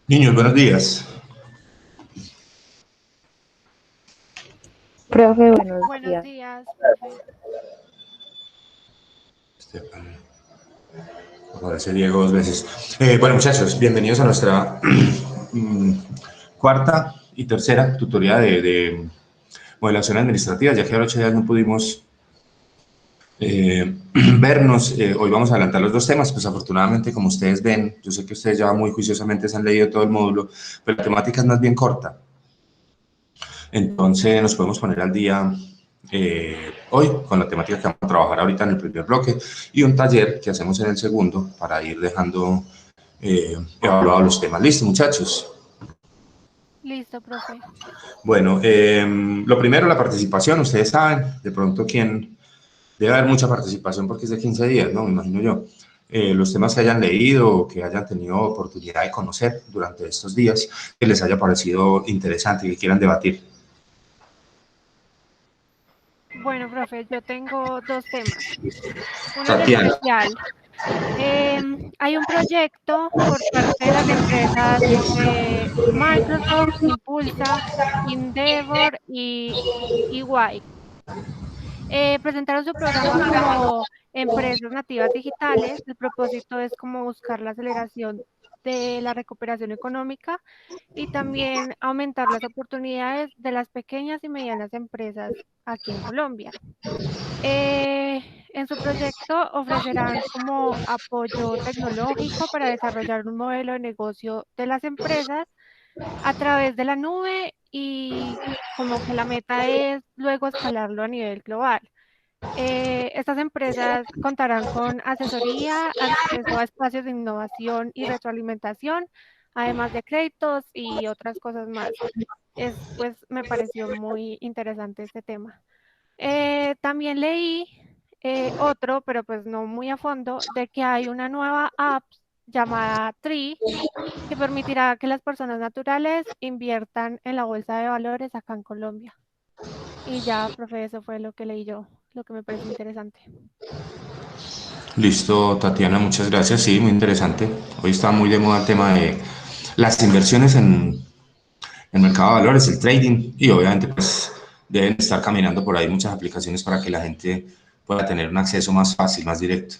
Niños, buenos días. Profe, buenos Buenos días. días, profe. Aparece Diego dos veces. Bueno, muchachos, bienvenidos a nuestra mm, cuarta y tercera tutoría de modelación administrativa, ya que ahora 8 días no pudimos vernos. Hoy vamos a adelantar los dos temas, pues afortunadamente, como ustedes ven, yo sé que ustedes ya muy juiciosamente se han leído todo el módulo, pero la temática es más bien corta. Entonces nos podemos poner al día hoy con la temática que vamos a trabajar ahorita en el primer bloque y un taller que hacemos en el segundo para ir dejando evaluados los temas. ¿Listo, muchachos? Listo, profe. Bueno, lo primero, la participación. Ustedes saben, de pronto, quién debe haber mucha participación porque es de 15 días, ¿no? Me imagino yo. Los temas que hayan leído o que hayan tenido oportunidad de conocer durante estos días, que les haya parecido interesante y que quieran debatir. Bueno, profe, yo tengo dos temas. Uno en Tatiana. especial. Hay un proyecto por parte de las empresas Microsoft, Impulsa, Endeavor y EY. Presentaron su programa como empresas nativas digitales. El propósito es como buscar la aceleración de la recuperación económica y también aumentar las oportunidades de las pequeñas y medianas empresas aquí en Colombia. En su proyecto ofrecerán como apoyo tecnológico para desarrollar un modelo de negocio de las empresas a través de la nube y como que la meta es luego escalarlo a nivel global. Estas empresas contarán con asesoría, acceso a espacios de innovación y retroalimentación, además de créditos y otras cosas más. Pues me pareció muy interesante este tema. También leí otro, pero pues no muy a fondo, de que hay una nueva app llamada Tree que permitirá que las personas naturales inviertan en la bolsa de valores acá en Colombia. Y ya, profe, eso fue lo que leí yo, lo que me pareció interesante. Listo, Tatiana, muchas gracias. Sí, muy interesante. Hoy está muy de moda el tema de las inversiones en el mercado de valores, el trading, y obviamente pues deben estar caminando por ahí muchas aplicaciones para que la gente pueda tener un acceso más fácil, más directo.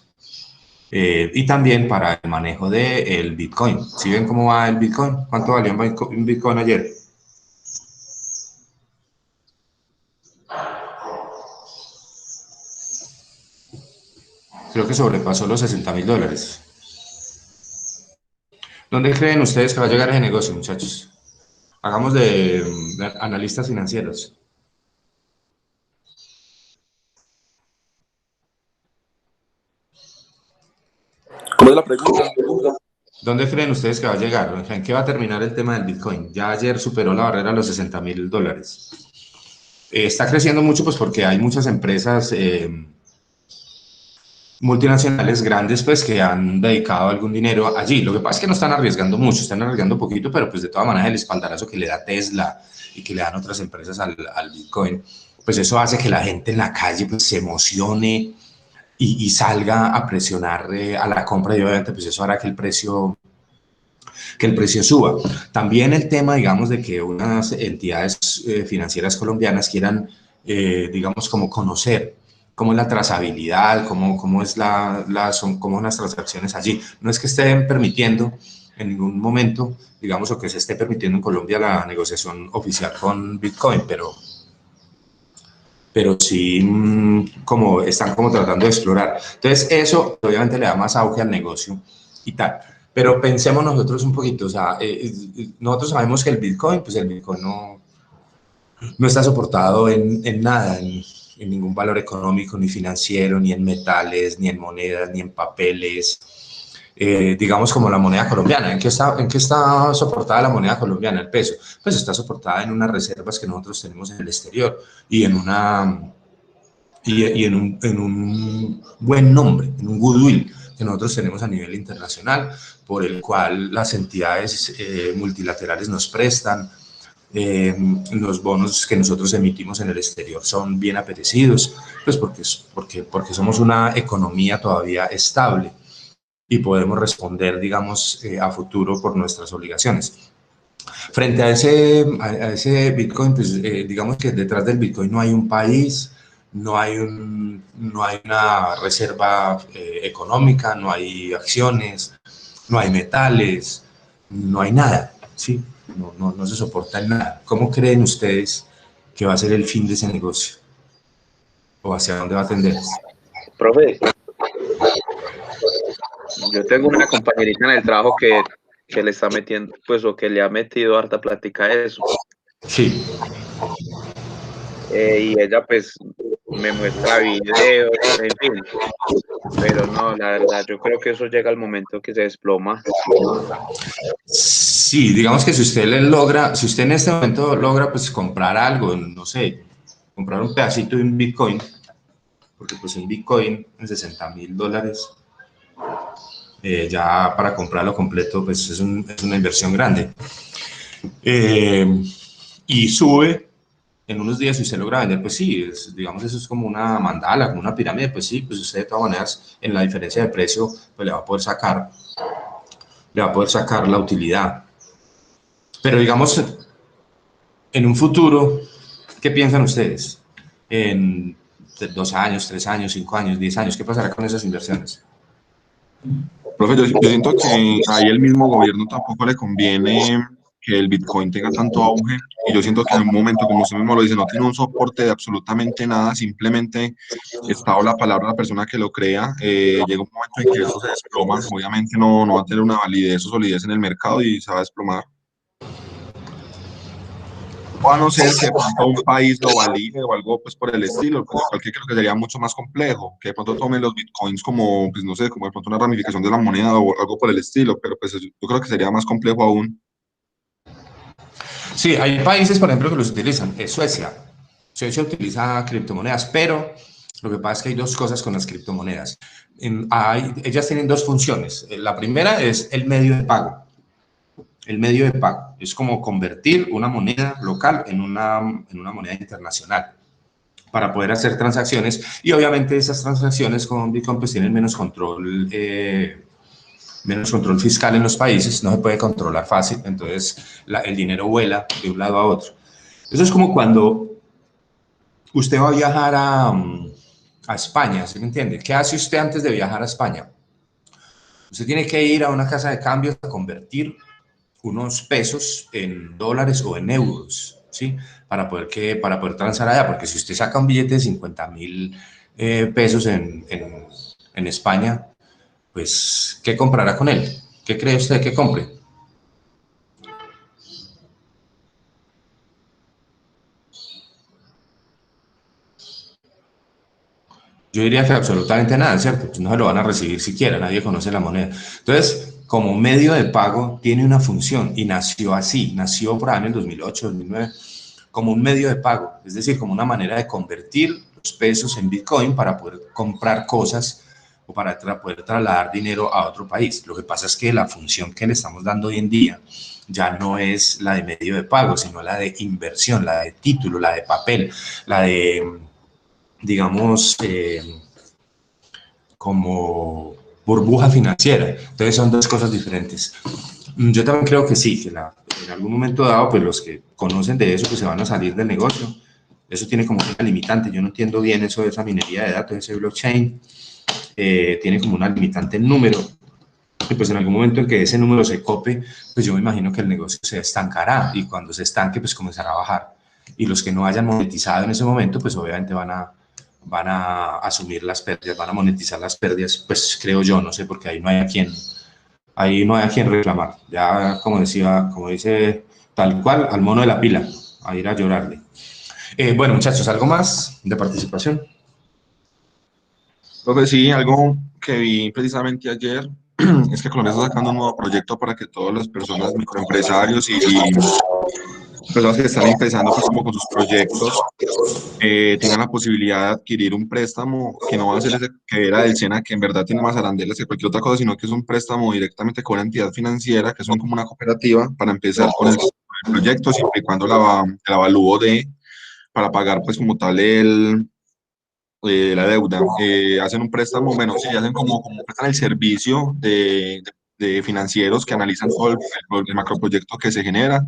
Y también para el manejo del Bitcoin. ¿Sí ven cómo va el Bitcoin? ¿Cuánto valió un Bitcoin ayer? Creo que sobrepasó los $60.000. ¿Dónde creen ustedes que va a llegar ese negocio, muchachos? Hagamos de analistas financieros. ¿Cómo es la pregunta? ¿Dónde creen ustedes que va a llegar? ¿En qué va a terminar el tema del Bitcoin? Ya ayer superó la barrera de los $60.000. Está creciendo mucho pues porque hay muchas empresas multinacionales grandes pues que han dedicado algún dinero allí. Lo que pasa es que no están arriesgando mucho, están arriesgando poquito, pero pues de todas maneras el espaldarazo que le da Tesla y que le dan otras empresas al Bitcoin, pues eso hace que la gente en la calle pues se emocione y salga a presionar a la compra y obviamente pues eso hará que el precio suba. También el tema, digamos, de que unas entidades financieras colombianas quieran, digamos, como conocer cómo es la trazabilidad, cómo es son cómo las transacciones allí. No es que estén permitiendo en ningún momento, digamos, o que se esté permitiendo en Colombia la negociación oficial con Bitcoin, pero sí como están como tratando de explorar. Entonces eso obviamente le da más auge al negocio y tal. Pero pensemos nosotros un poquito, o sea, nosotros sabemos que pues el Bitcoin no está soportado en nada, en ningún valor económico, ni financiero, ni en metales, ni en monedas, ni en papeles. Digamos como la moneda colombiana. ¿En qué está soportada la moneda colombiana, el peso? Pues está soportada en unas reservas que nosotros tenemos en el exterior y en un buen nombre, en un goodwill que nosotros tenemos a nivel internacional, por el cual las entidades multilaterales nos prestan. Los bonos que nosotros emitimos en el exterior son bien apetecidos, pues porque somos una economía todavía estable. y podemos responder, digamos, a futuro por nuestras obligaciones. Frente a ese Bitcoin, pues digamos que detrás del Bitcoin no hay un país, no hay una reserva económica, no hay acciones, no hay metales, no hay nada, ¿sí? No se soporta en nada. ¿Cómo creen ustedes que va a ser el fin de ese negocio? ¿O hacia dónde va a tender? Profe, yo tengo una compañerita en el trabajo que le está metiendo, pues, o que le ha metido harta plática a eso. Sí. Y ella, pues, me muestra videos, en fin. Pero no, la verdad, yo creo que eso llega al momento que se desploma. Sí, digamos que si usted le logra, si usted en este momento logra pues comprar algo, no sé, comprar un pedacito de un Bitcoin, porque pues un Bitcoin en $60,000, ya para comprarlo completo pues es una inversión grande. Y sube en unos días, si usted logra vender, pues sí, digamos eso es como una mandala, como una pirámide, pues sí, pues usted de todas maneras en la diferencia de precio pues le va a poder sacar la utilidad. Pero digamos, en un futuro, ¿qué piensan ustedes? En 2 años, 3 años, 5 años, 10 años, ¿qué pasará con esas inversiones? Profe, yo siento que ahí el mismo gobierno tampoco le conviene que el Bitcoin tenga tanto auge, y yo siento que en un momento, como usted mismo lo dice, no tiene un soporte de absolutamente nada, simplemente está o la palabra de la persona que lo crea, llega un momento en que eso se desploma, obviamente no va a tener una validez o solidez en el mercado y se va a desplomar. O a no ser que de pronto un país lo valide o algo pues por el estilo, pues, lo cual que creo que sería mucho más complejo, que de pronto tomen los bitcoins como, pues no sé, como de pronto una ramificación de la moneda o algo por el estilo, pero pues yo creo que sería más complejo aún. Sí, hay países, por ejemplo, que los utilizan. Suecia. Suecia utiliza criptomonedas, pero lo que pasa es que hay dos cosas con las criptomonedas. Ellas tienen dos funciones. La primera es el medio de pago. El medio de pago es como convertir una moneda local en una moneda internacional para poder hacer transacciones, y obviamente esas transacciones con Bitcoin pues tienen menos control fiscal en los países, no se puede controlar fácil, entonces el dinero vuela de un lado a otro. Eso es como cuando usted va a viajar a España, ¿sí me entiende? ¿Qué hace usted antes de viajar a España? Usted tiene que ir a una casa de cambios a convertir unos pesos en dólares o en euros, ¿sí? Para poder transar allá, porque si usted saca un billete de 50,000 pesos en España, pues, ¿qué comprará con él? ¿Qué cree usted que compre? Yo diría que absolutamente nada, ¿cierto? Pues no se lo van a recibir siquiera, nadie conoce la moneda. Entonces, como medio de pago, tiene una función y nació así, nació por ahí en el 2008, 2009, como un medio de pago, es decir, como una manera de convertir los pesos en Bitcoin para poder comprar cosas o para poder trasladar dinero a otro país. Lo que pasa es que la función que le estamos dando hoy en día ya no es la de medio de pago, sino la de inversión, la de título, la de papel, la de, digamos, como burbuja financiera. Entonces son dos cosas diferentes. Yo también creo que sí, que en algún momento dado, pues los que conocen de eso, pues se van a salir del negocio. Eso tiene como una limitante. Yo no entiendo bien eso de esa minería de datos, ese blockchain. Tiene como una limitante en número. Y pues en algún momento en que ese número se cope, pues yo me imagino que el negocio se estancará, y cuando se estanque, pues comenzará a bajar. Y los que no hayan monetizado en ese momento, pues obviamente van a asumir las pérdidas, van a monetizar las pérdidas, pues creo yo, no sé, porque ahí no hay a quien reclamar. Ya, como dice tal cual, al mono de la pila, a ir a llorarle. Bueno, muchachos, ¿algo más de participación? Entonces sí, algo que vi precisamente ayer es que Colombia está sacando un nuevo proyecto para que todas las personas, microempresarios y personas que están empezando pues como con sus proyectos, tengan la posibilidad de adquirir un préstamo que no va a ser ese que era del SENA, que en verdad tiene más arandelas que cualquier otra cosa, sino que es un préstamo directamente con una entidad financiera, que son como una cooperativa, para empezar con el proyecto, siempre y cuando el avalúo de, para pagar pues como tal la deuda. Hacen un préstamo, bueno, sí, hacen como prestan el servicio de financieros que analizan todo el macroproyecto que se genera,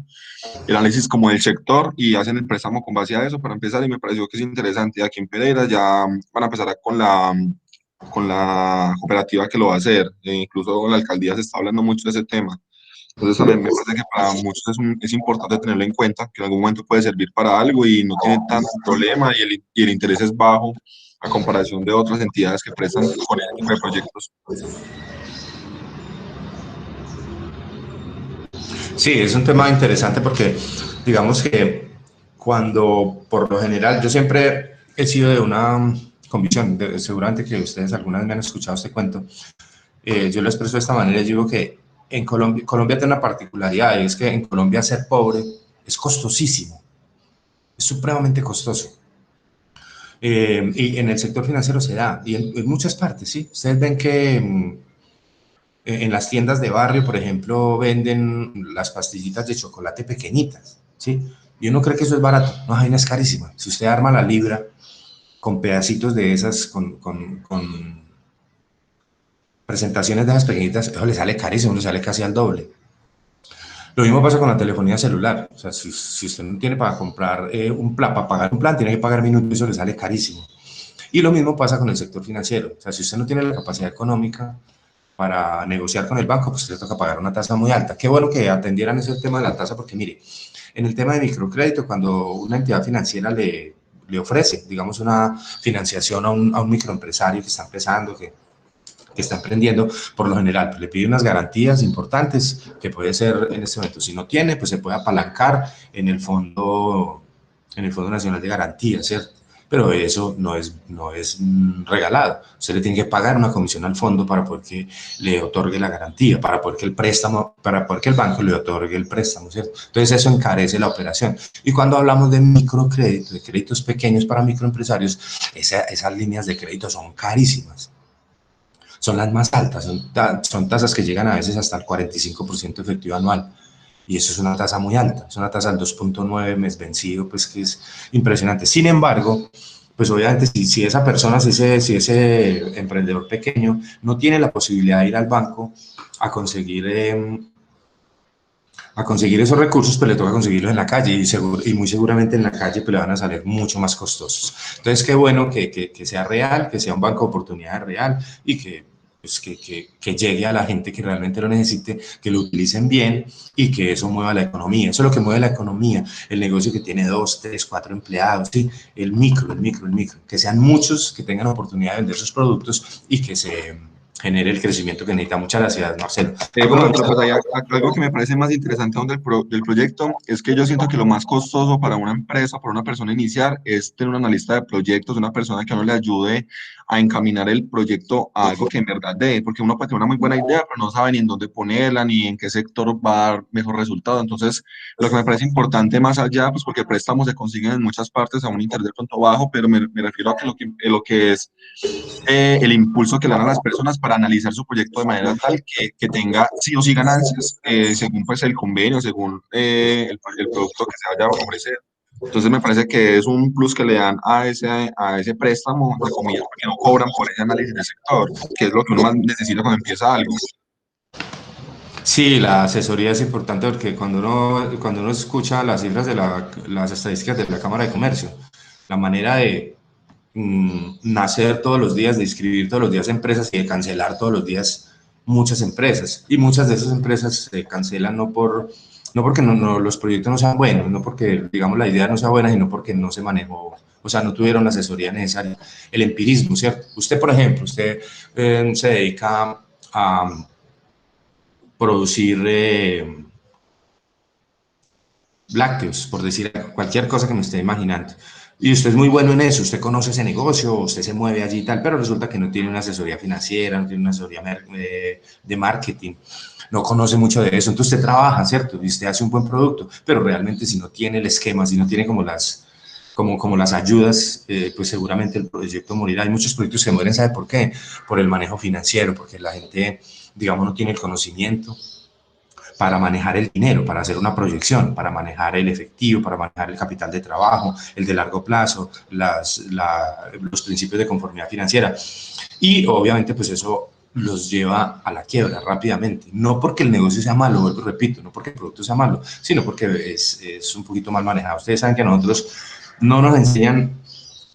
el análisis como del sector y hacen el préstamo con base a eso para empezar y me pareció que es interesante. Aquí en Pereira ya van a empezar con la cooperativa que lo va a hacer, incluso la alcaldía se está hablando mucho de ese tema. Entonces también me parece que para muchos es importante tenerlo en cuenta, que en algún momento puede servir para algo y no tiene tanto problema y el interés es bajo a comparación de otras entidades que prestan con este tipo de proyectos. Sí, es un tema interesante porque digamos que cuando por lo general yo siempre he sido de una convicción, seguramente que ustedes alguna vez me han escuchado este cuento, yo lo expreso de esta manera, yo digo que en Colombia tiene una particularidad y es que en Colombia ser pobre es costosísimo, es supremamente costoso. Y en el sector financiero se da, y en muchas partes, ¿sí? Ustedes ven que en las tiendas de barrio, por ejemplo, venden las pastillitas de chocolate pequeñitas, ¿sí? Y uno cree que eso es barato, no, hay una es carísima. Si usted arma la libra con pedacitos de esas, con presentaciones de esas pequeñitas, eso le sale carísimo, le sale casi al doble. Lo mismo pasa con la telefonía celular. O sea, si usted no tiene para comprar un plan, para pagar un plan, tiene que pagar minutos, eso le sale carísimo. Y lo mismo pasa con el sector financiero. O sea, si usted no tiene la capacidad económica para negociar con el banco, pues le toca pagar una tasa muy alta. Qué bueno que atendieran ese tema de la tasa, porque mire, en el tema de microcrédito, cuando una entidad financiera le ofrece, digamos, una financiación a un microempresario que está empezando, que está emprendiendo, por lo general pues, le pide unas garantías importantes que puede ser en este momento, si no tiene, pues se puede apalancar en el Fondo Nacional de Garantía, ¿cierto? Pero eso no es regalado. Usted le tiene que pagar una comisión al fondo para poder que le otorgue la garantía, para poder que el préstamo, para poder que el banco le otorgue el préstamo, ¿cierto? Entonces eso encarece la operación. Y cuando hablamos de microcrédito, de créditos pequeños para microempresarios, esas líneas de crédito son carísimas. Son las más altas, son tasas que llegan a veces hasta el 45% efectivo anual. Y eso es una tasa muy alta, es una tasa del 2.9 mes vencido, pues que es impresionante. Sin embargo, pues obviamente si esa persona, si ese emprendedor pequeño no tiene la posibilidad de ir al banco a conseguir esos recursos, pues le toca conseguirlos en la calle y muy seguramente en la calle pues le van a salir mucho más costosos. Entonces, qué bueno que sea real, que sea un banco de oportunidades real y pues, que llegue a la gente que realmente lo necesite, que lo utilicen bien y que eso mueva la economía. Eso es lo que mueve la economía, el negocio que tiene 2, 3, 4 empleados, ¿sí? El micro, que sean muchos que tengan oportunidad de vender sus productos y que se genere el crecimiento que necesita. Muchas gracias, Marcelo. Bueno, pero pues hay algo que me parece más interesante aún del proyecto es que yo siento que lo más costoso para una empresa, para una persona iniciar, es tener un analista de proyectos, una persona que a uno le ayude a encaminar el proyecto a algo que en verdad dé, porque uno puede tener una muy buena idea, pero no sabe ni en dónde ponerla, ni en qué sector va a dar mejor resultado. Entonces, lo que me parece importante más allá, pues porque préstamos se consiguen en muchas partes a un interés de pronto bajo, pero me refiero a que lo que es el impulso que le dan a las personas para analizar su proyecto de manera tal que tenga sí o sí ganancias, según pues el convenio, según el producto que se vaya a ofrecer. Entonces me parece que es un plus que le dan a ese préstamo, entre comillas, porque no cobran por ese análisis del sector, que es lo que uno más necesita cuando empieza algo. Sí, la asesoría es importante porque cuando uno escucha las cifras de las estadísticas de la Cámara de Comercio, la manera de nacer todos los días, de inscribir todos los días empresas y de cancelar todos los días muchas empresas. Y muchas de esas empresas se cancelan no porque los proyectos no sean buenos, no porque, digamos, la idea no sea buena, sino porque no se manejó, o sea, no tuvieron la asesoría necesaria. El empirismo, ¿cierto? Usted, por ejemplo, se dedica a producir lácteos, por decir cualquier cosa que me esté imaginando. Y usted es muy bueno en eso, usted conoce ese negocio, usted se mueve allí y tal, pero resulta que no tiene una asesoría financiera, no tiene una asesoría de marketing, no conoce mucho de eso. Entonces usted trabaja, ¿cierto? Y usted hace un buen producto, pero realmente si no tiene el esquema, si no tiene como las ayudas, pues seguramente el proyecto morirá. Hay muchos proyectos que mueren, ¿sabe por qué? Por el manejo financiero, porque la gente, digamos, no tiene el conocimiento, para manejar el dinero, para hacer una proyección, para manejar el efectivo, para manejar el capital de trabajo, el de largo plazo, los principios de conformidad financiera. Y obviamente pues eso los lleva a la quiebra rápidamente, no porque el negocio sea malo, vuelvo, repito, no porque el producto sea malo, sino porque es un poquito mal manejado. Ustedes saben que a nosotros no nos enseñan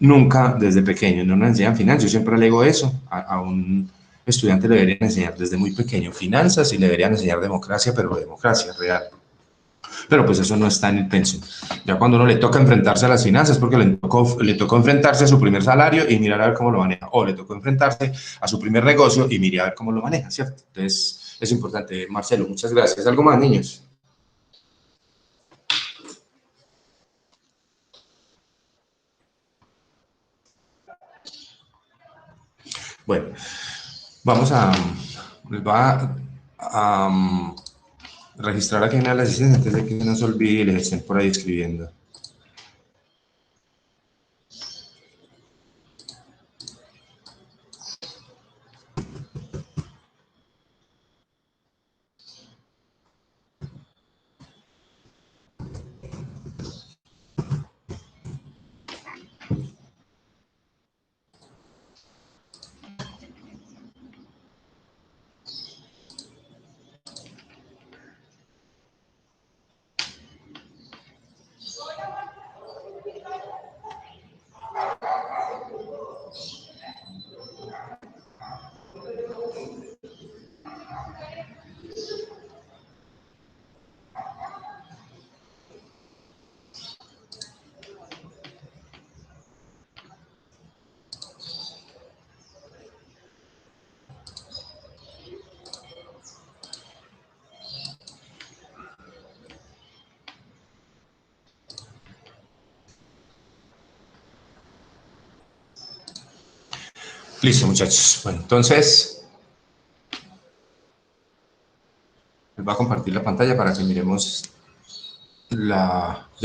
nunca desde pequeños, no nos enseñan finanzas. Yo siempre le digo eso a un estudiante, le deberían enseñar desde muy pequeño finanzas y le deberían enseñar democracia, pero democracia real. Pero pues eso no está en el pensum. Ya cuando uno le toca enfrentarse a las finanzas, porque le tocó enfrentarse a su primer salario y mirar a ver cómo lo maneja, o le tocó enfrentarse a su primer negocio y mirar a ver cómo lo maneja, ¿cierto? Entonces es importante. Marcelo, muchas gracias. ¿Algo más, niños? Bueno, vamos les va a registrar aquí en la sesión antes de que no se olvide y les estén por ahí escribiendo. Listo, muchachos. Bueno, entonces les voy a compartir la pantalla para que miremos de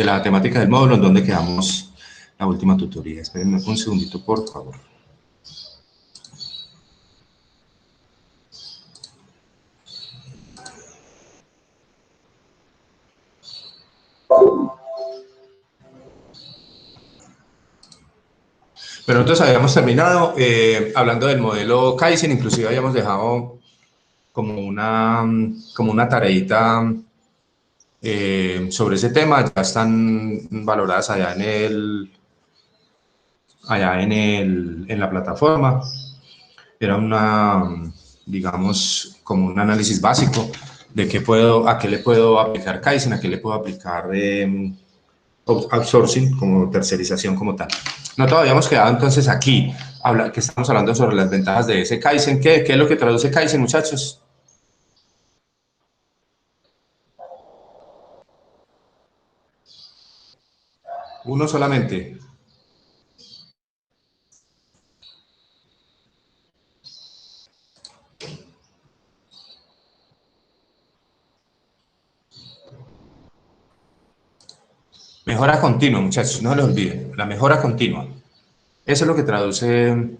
la temática del módulo en donde quedamos la última tutoría. Espérenme un segundito, por favor. Pero nosotros habíamos terminado hablando del modelo Kaizen, inclusive habíamos dejado como una tareita sobre ese tema. Ya están valoradas allá en la plataforma. Era digamos, como un análisis básico de a qué le puedo aplicar Kaizen, a qué le puedo aplicar outsourcing, como tercerización como tal. Nosotros habíamos quedado entonces aquí, que estamos hablando sobre las ventajas de ese Kaizen. ¿Qué es lo que traduce Kaizen, muchachos? Uno solamente. Mejora continua, muchachos, no lo olviden, la mejora continua. Eso es lo que traduce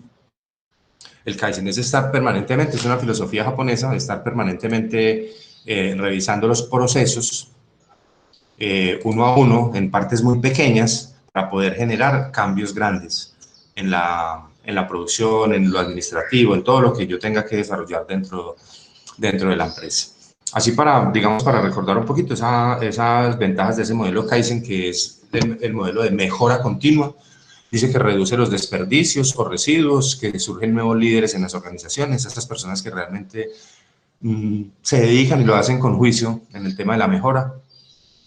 el Kaizen, es estar permanentemente, es una filosofía japonesa, de estar permanentemente revisando los procesos uno a uno, en partes muy pequeñas, para poder generar cambios grandes en la producción, en lo administrativo, en todo lo que yo tenga que desarrollar dentro de la empresa. Así digamos, para recordar un poquito esas ventajas de ese modelo Kaizen, que es el modelo de mejora continua. Dice que reduce los desperdicios o residuos, que surgen nuevos líderes en las organizaciones, esas personas que realmente se dedican y lo hacen con juicio en el tema de la mejora,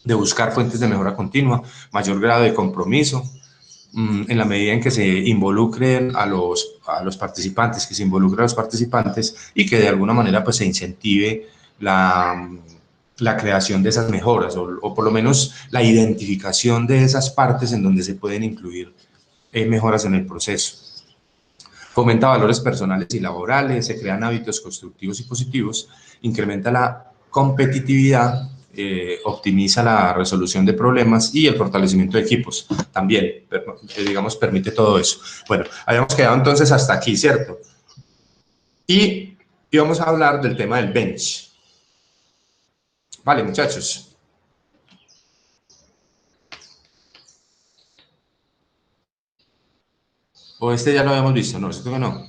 de buscar fuentes de mejora continua, mayor grado de compromiso, en la medida en que se involucren a los participantes, que se involucren a los participantes y que de alguna manera pues se incentive la creación de esas mejoras o por lo menos la identificación de esas partes en donde se pueden incluir mejoras en el proceso. Fomenta valores personales y laborales, se crean hábitos constructivos y positivos, incrementa la competitividad, optimiza la resolución de problemas y el fortalecimiento de equipos. También, digamos, permite todo eso. Bueno, habíamos quedado entonces hasta aquí, ¿cierto? Y vamos a hablar del tema del bench. Vale, muchachos. ¿O este ya lo habíamos visto? No, ¿cierto que no?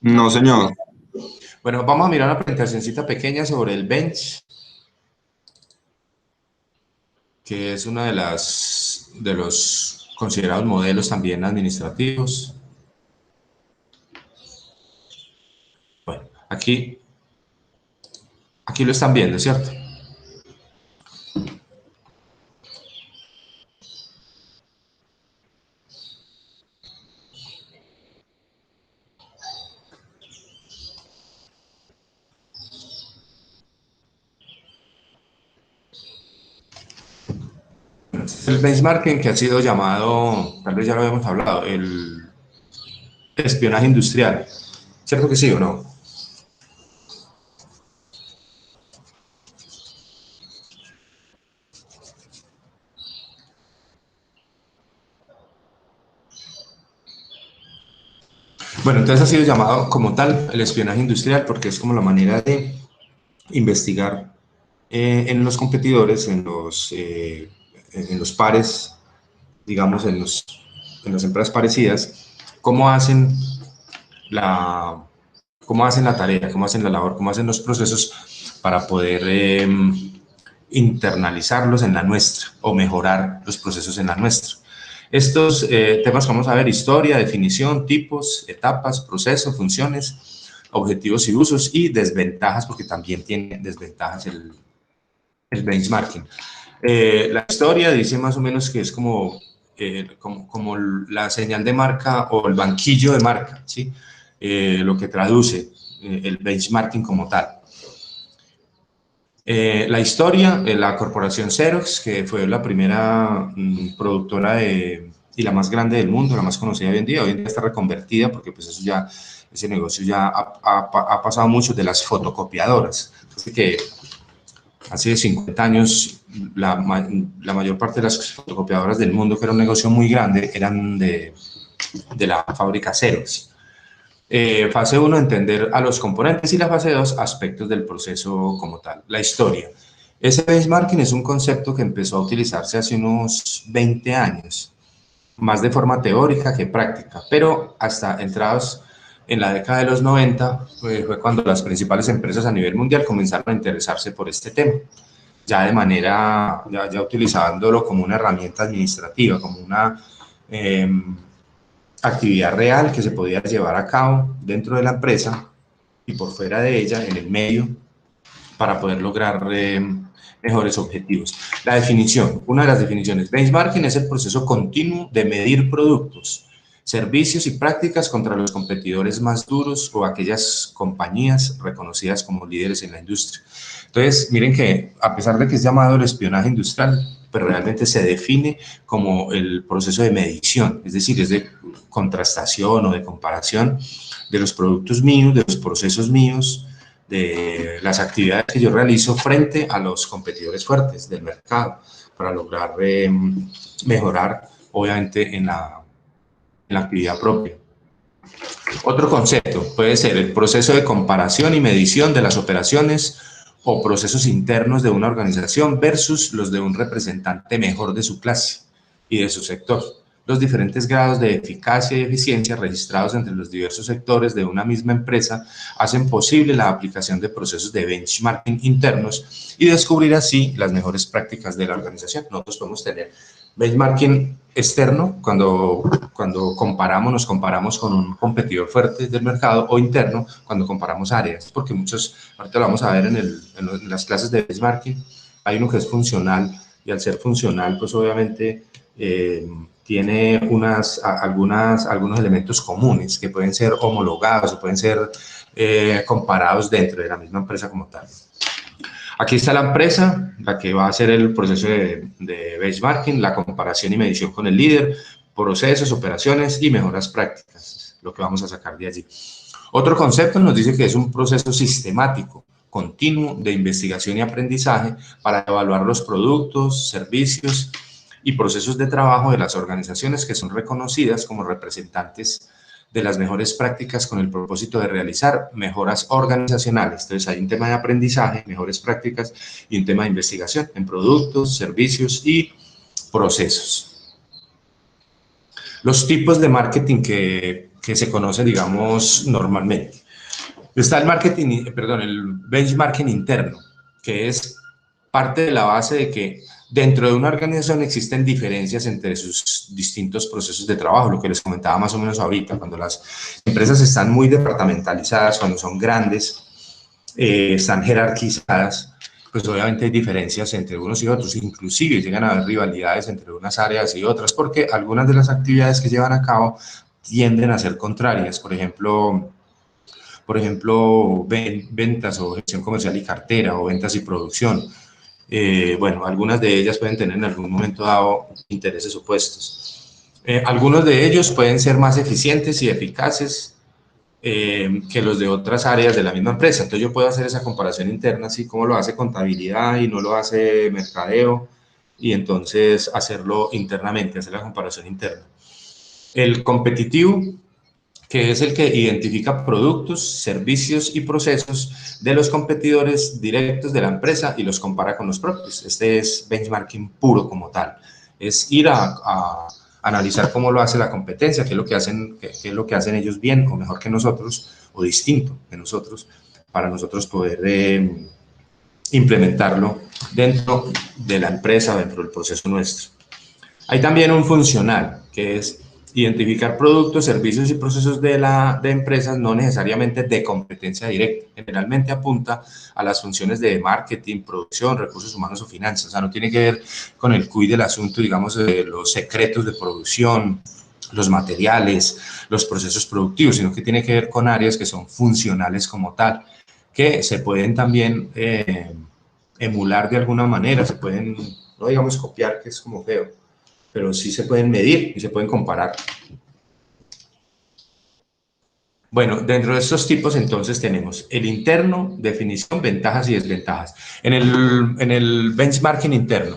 No, señor. Bueno, vamos a mirar una presentacioncita pequeña sobre el bench, que es una de los considerados modelos también administrativos. Bueno, aquí lo están viendo, ¿cierto? El benchmarking, que ha sido llamado, tal vez ya lo habíamos hablado, el espionaje industrial. ¿Cierto que sí o no? Bueno, entonces ha sido llamado como tal el espionaje industrial porque es como la manera de investigar en los competidores, en los pares, digamos, en las empresas parecidas, cómo hacen la, cómo hacen la tarea, cómo hacen la labor, cómo hacen los procesos para poder internalizarlos en la nuestra o mejorar los procesos en la nuestra. Estos temas que vamos a ver: historia, definición, tipos, etapas, procesos, funciones, objetivos y usos, y desventajas, porque también tiene desventajas el benchmarking. La historia dice más o menos que es como la señal de marca o el banquillo de marca, ¿sí? Lo que traduce el benchmarking como tal. La historia, la corporación Xerox, que fue la primera productora y la más grande del mundo, la más conocida hoy en día está reconvertida porque pues eso ya, ese negocio ya ha pasado mucho de las fotocopiadoras. Así que hace 50 años la mayor parte de las fotocopiadoras del mundo, que era un negocio muy grande, eran de la fábrica Xerox. Fase 1, entender a los componentes, y la fase 2, aspectos del proceso como tal. La historia. Ese benchmarking es un concepto que empezó a utilizarse hace unos 20 años, más de forma teórica que práctica, pero hasta entrados en la década de los 90 fue cuando las principales empresas a nivel mundial comenzaron a interesarse por este tema, ya de manera, ya utilizándolo como una herramienta administrativa, como una actividad real que se podía llevar a cabo dentro de la empresa y por fuera de ella, en el medio, para poder lograr mejores objetivos. La definición, una de las definiciones: benchmarking es el proceso continuo de medir productos, servicios y prácticas contra los competidores más duros o aquellas compañías reconocidas como líderes en la industria. Entonces, miren que a pesar de que es llamado el espionaje industrial, pero realmente se define como el proceso de medición, es decir, es de contrastación o de comparación de los productos míos, de los procesos míos, de las actividades que yo realizo frente a los competidores fuertes del mercado, para lograr mejorar, obviamente, en la actividad propia. Otro concepto puede ser el proceso de comparación y medición de las operaciones o procesos internos de una organización versus los de un representante mejor de su clase y de su sector. Los diferentes grados de eficacia y eficiencia registrados entre los diversos sectores de una misma empresa hacen posible la aplicación de procesos de benchmarking internos y descubrir así las mejores prácticas de la organización. Nosotros podemos tener benchmarking externo cuando nos comparamos con un competidor fuerte del mercado, o interno cuando comparamos áreas, porque muchos, ahorita lo vamos a ver en las clases de benchmarking, hay uno que es funcional, y al ser funcional, pues obviamente tiene algunos elementos comunes que pueden ser homologados o pueden ser comparados dentro de la misma empresa como tal. Aquí está la empresa, la que va a hacer el proceso de benchmarking, la comparación y medición con el líder, procesos, operaciones y mejoras prácticas, lo que vamos a sacar de allí. Otro concepto nos dice que es un proceso sistemático, continuo de investigación y aprendizaje para evaluar los productos, servicios y procesos de trabajo de las organizaciones que son reconocidas como representantes de las mejores prácticas con el propósito de realizar mejoras organizacionales. Entonces hay un tema de aprendizaje, mejores prácticas y un tema de investigación en productos, servicios y procesos. Los tipos de marketing que se conocen, digamos, normalmente. Está el marketing, perdón, el benchmarking interno, que es parte de la base de que dentro de una organización existen diferencias entre sus distintos procesos de trabajo, lo que les comentaba más o menos ahorita, cuando las empresas están muy departamentalizadas, cuando son grandes, están jerarquizadas, pues obviamente hay diferencias entre unos y otros, inclusive llegan a haber rivalidades entre unas áreas y otras, porque algunas de las actividades que llevan a cabo tienden a ser contrarias. Por ejemplo, ventas o gestión comercial y cartera, o ventas y producción. Bueno, algunas de ellas pueden tener en algún momento dado intereses opuestos. Algunos de ellos pueden ser más eficientes y eficaces que los de otras áreas de la misma empresa. Entonces yo puedo hacer esa comparación interna, así como lo hace contabilidad y no lo hace mercadeo, y entonces hacerlo internamente, hacer la comparación interna. El competitivo, que es el que identifica productos, servicios y procesos de los competidores directos de la empresa y los compara con los propios. Este es benchmarking puro como tal. Es ir a analizar cómo lo hace la competencia, qué es lo que hacen ellos bien o mejor que nosotros, o distinto de nosotros, para nosotros poder implementarlo dentro de la empresa, dentro del proceso nuestro. Hay también un funcional, que es identificar productos, servicios y procesos de empresas no necesariamente de competencia directa. Generalmente apunta a las funciones de marketing, producción, recursos humanos o finanzas. O sea, no tiene que ver con el quid del asunto, digamos, de los secretos de producción, los materiales, los procesos productivos, sino que tiene que ver con áreas que son funcionales como tal, que se pueden también emular de alguna manera, se pueden, no digamos copiar, que es como feo, pero sí se pueden medir y se pueden comparar. Bueno, dentro de estos tipos entonces tenemos el interno, definición, ventajas y desventajas. En el benchmarking interno,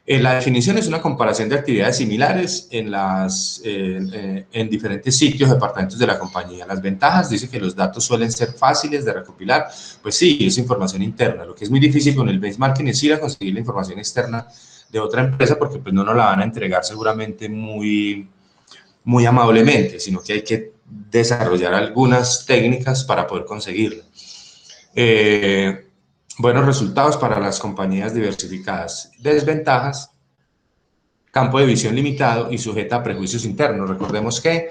la definición es una comparación de actividades similares en diferentes sitios, departamentos de la compañía. Las ventajas, dice que los datos suelen ser fáciles de recopilar. Pues sí, es información interna. Lo que es muy difícil con el benchmarking es ir a conseguir la información externa de otra empresa, porque pues no nos la van a entregar seguramente muy amablemente, sino que hay que desarrollar algunas técnicas para poder conseguirla. Buenos resultados para las compañías diversificadas. Desventajas: campo de visión limitado y sujeta a prejuicios internos. Recordemos que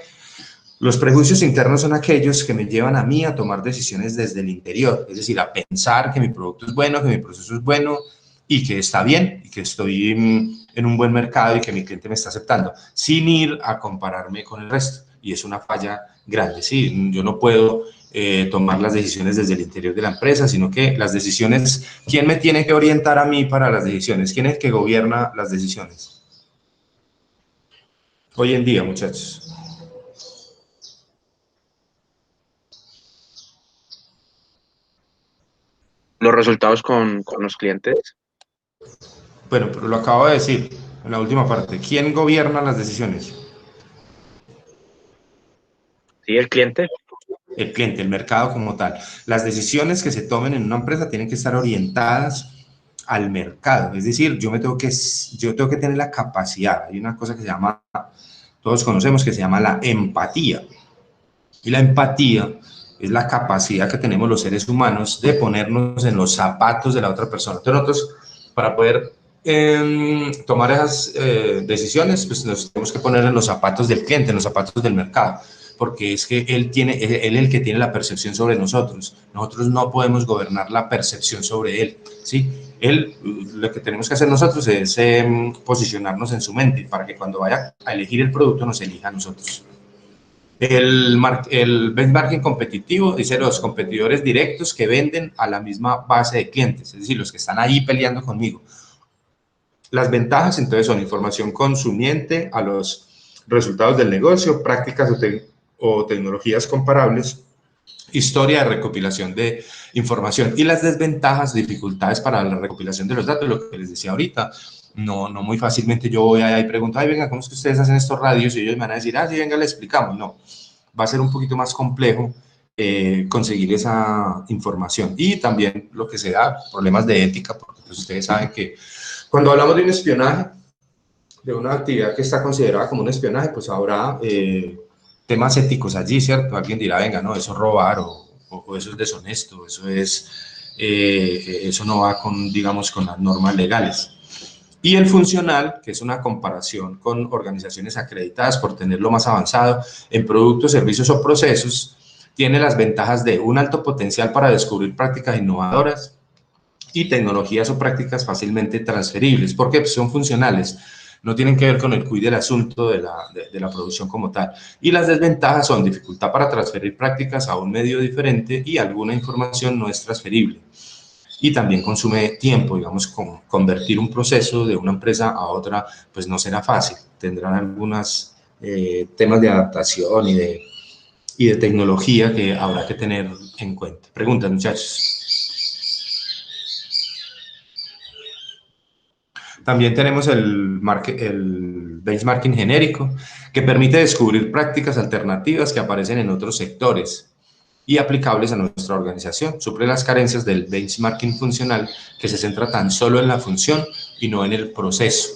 los prejuicios internos son aquellos que me llevan a mí a tomar decisiones desde el interior, es decir, a pensar que mi producto es bueno, que mi proceso es bueno y que está bien, y que estoy en un buen mercado y que mi cliente me está aceptando, sin ir a compararme con el resto. Y es una falla grande, sí, yo no puedo tomar las decisiones desde el interior de la empresa, sino que las decisiones, ¿quién me tiene que orientar a mí para las decisiones? ¿Quién es el que gobierna las decisiones? Hoy en día, muchachos. Los resultados con los clientes. Bueno, pero lo acabo de decir en la última parte. ¿Quién gobierna las decisiones? Sí, el cliente. El cliente, el mercado como tal. Las decisiones que se tomen en una empresa tienen que estar orientadas al mercado. Es decir, yo tengo que tener la capacidad. Hay una cosa que se llama, todos conocemos, que se llama la empatía. Y la empatía es la capacidad que tenemos los seres humanos de ponernos en los zapatos de la otra persona. Entonces nosotros, para poder tomar esas decisiones, pues nos tenemos que poner en los zapatos del cliente, en los zapatos del mercado, porque es que él es el que tiene la percepción sobre nosotros. Nosotros no podemos gobernar la percepción sobre él, ¿sí? Lo que tenemos que hacer nosotros es posicionarnos en su mente para que cuando vaya a elegir el producto nos elija a nosotros. El benchmarking competitivo dice los competidores directos que venden a la misma base de clientes, es decir, los que están ahí peleando conmigo. Las ventajas entonces son información consumiente a los resultados del negocio, prácticas o tecnologías comparables, historia de recopilación de información. Y las desventajas, dificultades para la recopilación de los datos, lo que les decía ahorita. No muy fácilmente yo voy allá y pregunto, ay, venga, ¿cómo es que ustedes hacen estos radios? Y ellos me van a decir, sí, venga, le explicamos. No, va a ser un poquito más complejo conseguir esa información. Y también lo que se da, problemas de ética, porque pues, ustedes saben que cuando hablamos de un espionaje, de una actividad que está considerada como un espionaje, pues habrá temas éticos allí, ¿cierto? Alguien dirá, venga, no, eso es robar o eso es deshonesto, eso no va con, digamos, con las normas legales. Y el funcional, que es una comparación con organizaciones acreditadas por tenerlo más avanzado en productos, servicios o procesos, tiene las ventajas de un alto potencial para descubrir prácticas innovadoras y tecnologías o prácticas fácilmente transferibles, porque pues, son funcionales, no tienen que ver con el quid del asunto de la producción como tal. Y las desventajas son dificultad para transferir prácticas a un medio diferente y alguna información no es transferible. Y también consume tiempo, digamos, convertir un proceso de una empresa a otra, pues no será fácil. Tendrán algunos temas de adaptación y de tecnología que habrá que tener en cuenta. Preguntas, muchachos. También tenemos el benchmarking genérico, que permite descubrir prácticas alternativas que aparecen en otros sectores y aplicables a nuestra organización. Suple las carencias del benchmarking funcional, que se centra tan solo en la función y no en el proceso.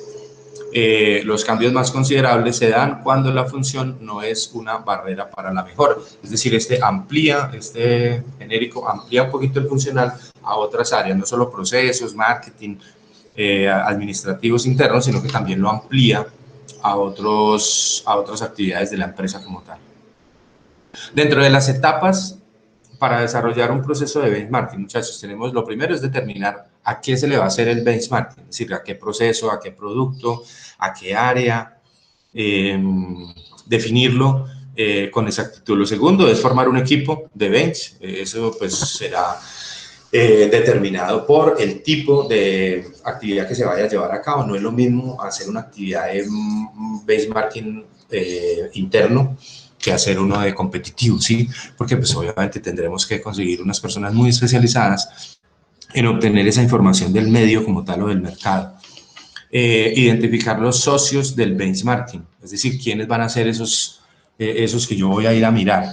Los cambios más considerables se dan cuando la función no es una barrera para la mejora. Es decir, este genérico amplía un poquito el funcional a otras áreas, no solo procesos, marketing, administrativos internos, sino que también lo amplía a otras actividades de la empresa como tal. Dentro de las etapas para desarrollar un proceso de benchmarking, muchachos, tenemos lo primero es determinar a qué se le va a hacer el benchmarking, es decir, a qué proceso, a qué producto, a qué área, definirlo con exactitud. Lo segundo es formar un equipo de bench, eso pues será determinado por el tipo de actividad que se vaya a llevar a cabo. No es lo mismo hacer una actividad de benchmarking interno que hacer uno de competitivo, ¿sí? Porque pues obviamente tendremos que conseguir unas personas muy especializadas en obtener esa información del medio como tal o del mercado. Identificar los socios del benchmarking, es decir, quiénes van a ser esos que yo voy a ir a mirar,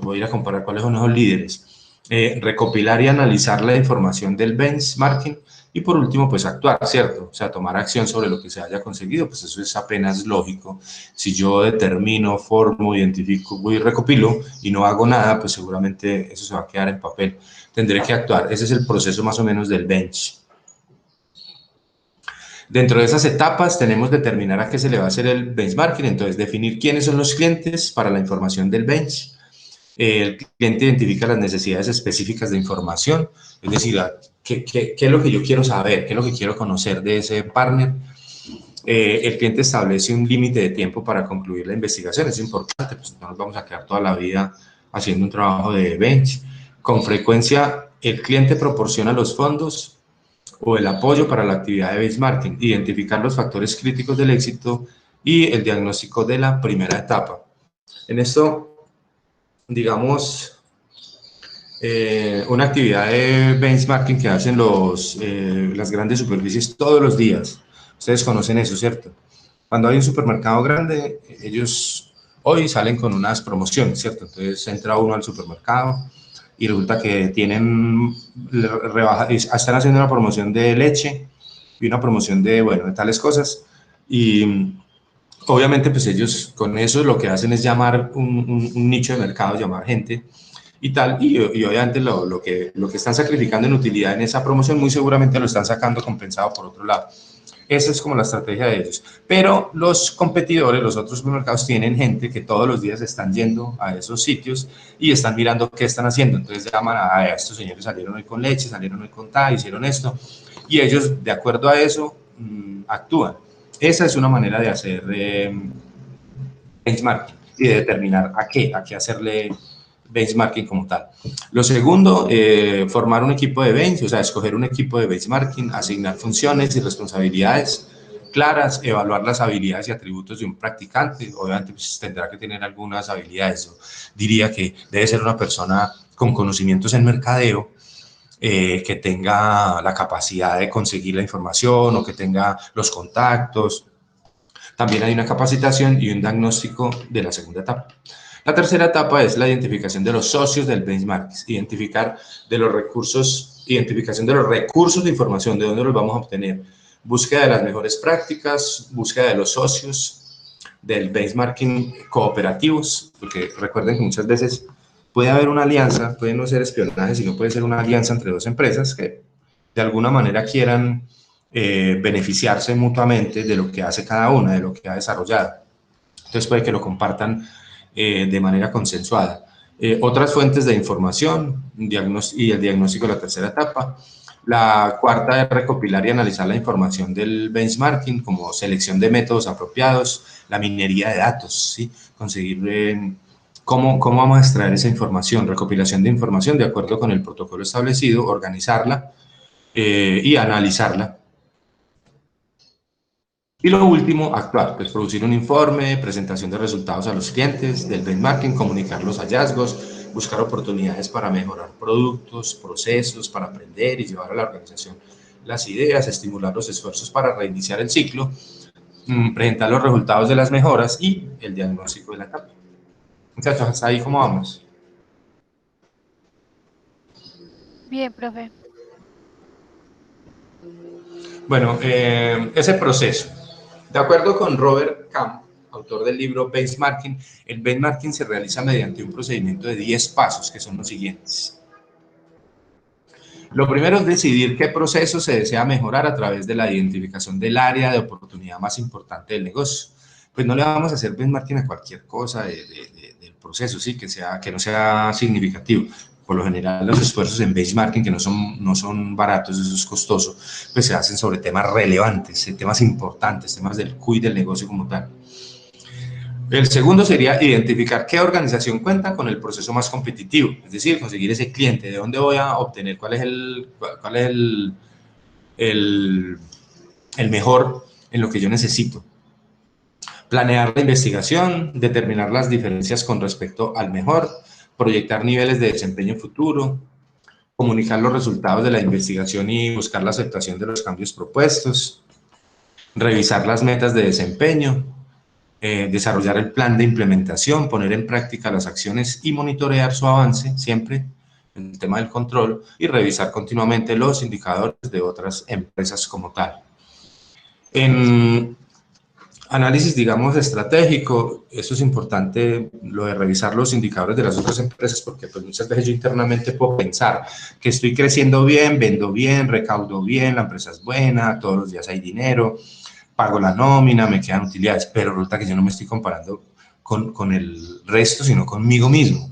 voy a ir a comparar cuáles son esos líderes. Recopilar y analizar la información del benchmarking y por último, pues actuar, ¿cierto? O sea, tomar acción sobre lo que se haya conseguido, pues eso es apenas lógico. Si yo determino, formo, identifico, voy y recopilo y no hago nada, pues seguramente eso se va a quedar en papel. Tendré que actuar. Ese es el proceso más o menos del bench. Dentro de esas etapas tenemos determinar a qué se le va a hacer el benchmarking, entonces definir quiénes son los clientes para la información del bench. El cliente identifica las necesidades específicas de información, es decir, qué es lo que yo quiero saber, qué es lo que quiero conocer de ese partner. El cliente establece un límite de tiempo para concluir la investigación, es importante, pues no nos vamos a quedar toda la vida haciendo un trabajo de bench. Con frecuencia, el cliente proporciona los fondos o el apoyo para la actividad de benchmarking, identificar los factores críticos del éxito y el diagnóstico de la primera etapa. En esto, digamos, una actividad de benchmarking que hacen las grandes superficies todos los días. Ustedes conocen eso, ¿cierto? Cuando hay un supermercado grande, ellos hoy salen con unas promociones, ¿cierto? Entonces entra uno al supermercado y resulta que están haciendo una promoción de leche y una promoción de tales cosas. Y obviamente, pues ellos con eso lo que hacen es llamar un nicho de mercado, llamar gente y tal, y obviamente lo que están sacrificando en utilidad en esa promoción muy seguramente lo están sacando compensado por otro lado. Esa es como la estrategia de ellos. Pero los competidores, los otros supermercados, tienen gente que todos los días están yendo a esos sitios y están mirando qué están haciendo. Entonces llaman a estos señores, salieron hoy con leche, salieron hoy con tal, hicieron esto, y ellos, de acuerdo a eso, actúan. Esa es una manera de hacer benchmarking y de determinar a qué hacerle benchmarking como tal. Lo segundo, formar un equipo de bench, o sea, escoger un equipo de benchmarking, asignar funciones y responsabilidades claras, evaluar las habilidades y atributos de un practicante. Obviamente pues, tendrá que tener algunas habilidades. Yo diría que debe ser una persona con conocimientos en mercadeo, que tenga la capacidad de conseguir la información o que tenga los contactos. También hay una capacitación y un diagnóstico de la segunda etapa. La tercera etapa es la identificación de los socios del benchmarking, identificación de los recursos de información, de dónde los vamos a obtener, búsqueda de las mejores prácticas, búsqueda de los socios del benchmarking cooperativos, porque recuerden que muchas veces puede haber una alianza, puede no ser espionaje, sino puede ser una alianza entre dos empresas que de alguna manera quieran beneficiarse mutuamente de lo que hace cada una, de lo que ha desarrollado. Entonces puede que lo compartan de manera consensuada. Otras fuentes de información y el diagnóstico de la tercera etapa. La cuarta es recopilar y analizar la información del benchmarking, como selección de métodos apropiados, la minería de datos, ¿sí? Conseguir cómo vamos a extraer esa información, recopilación de información de acuerdo con el protocolo establecido, organizarla y analizarla. Y lo último, actuar, pues producir un informe, presentación de resultados a los clientes del benchmarking, comunicar los hallazgos, buscar oportunidades para mejorar productos, procesos, para aprender y llevar a la organización las ideas, estimular los esfuerzos para reiniciar el ciclo, presentar los resultados de las mejoras y el diagnóstico de la etapa. Muchachos, ¿hasta ahí cómo vamos? Bien, profe. Bueno, ese proceso. De acuerdo con Robert Camp, autor del libro Benchmarking, el benchmarking se realiza mediante un procedimiento de 10 pasos, que son los siguientes. Lo primero es decidir qué proceso se desea mejorar a través de la identificación del área de oportunidad más importante del negocio. Pues no le vamos a hacer benchmarking a cualquier cosa del proceso, ¿sí? Que no sea significativo. Por lo general, los esfuerzos en benchmarking, que no son baratos, eso es costoso, pues se hacen sobre temas relevantes, temas importantes, temas del QI del negocio como tal. El segundo sería identificar qué organización cuenta con el proceso más competitivo, es decir, conseguir ese cliente, de dónde voy a obtener, cuál es el mejor en lo que yo necesito. Planear la investigación, determinar las diferencias con respecto al mejor, proyectar niveles de desempeño futuro, comunicar los resultados de la investigación y buscar la aceptación de los cambios propuestos, revisar las metas de desempeño, desarrollar el plan de implementación, poner en práctica las acciones y monitorear su avance, siempre en el tema del control, y revisar continuamente los indicadores de otras empresas como tal. En análisis, digamos, estratégico, eso es importante, lo de revisar los indicadores de las otras empresas, porque pues muchas veces yo internamente puedo pensar que estoy creciendo bien, vendo bien, recaudo bien, la empresa es buena, todos los días hay dinero, pago la nómina, me quedan utilidades, pero resulta que yo no me estoy comparando con el resto, sino conmigo mismo.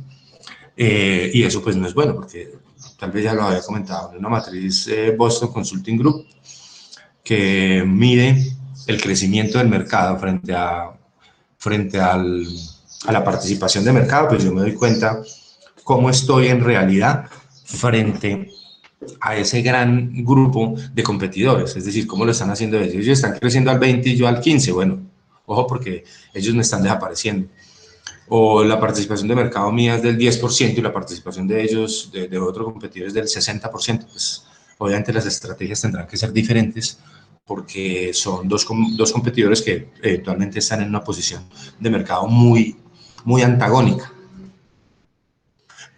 Y eso pues no es bueno, porque tal vez ya lo había comentado, en una matriz Boston Consulting Group, que mide el crecimiento del mercado frente a la participación de mercado, pues yo me doy cuenta cómo estoy en realidad frente a ese gran grupo de competidores, es decir, cómo lo están haciendo ellos. Ellos están creciendo al 20 y yo al 15, bueno, ojo porque ellos me están desapareciendo. O la participación de mercado mía es del 10% y la participación de ellos, de otro competidor, es del 60%. Pues obviamente las estrategias tendrán que ser diferentes porque son dos competidores que actualmente están en una posición de mercado muy antagónica.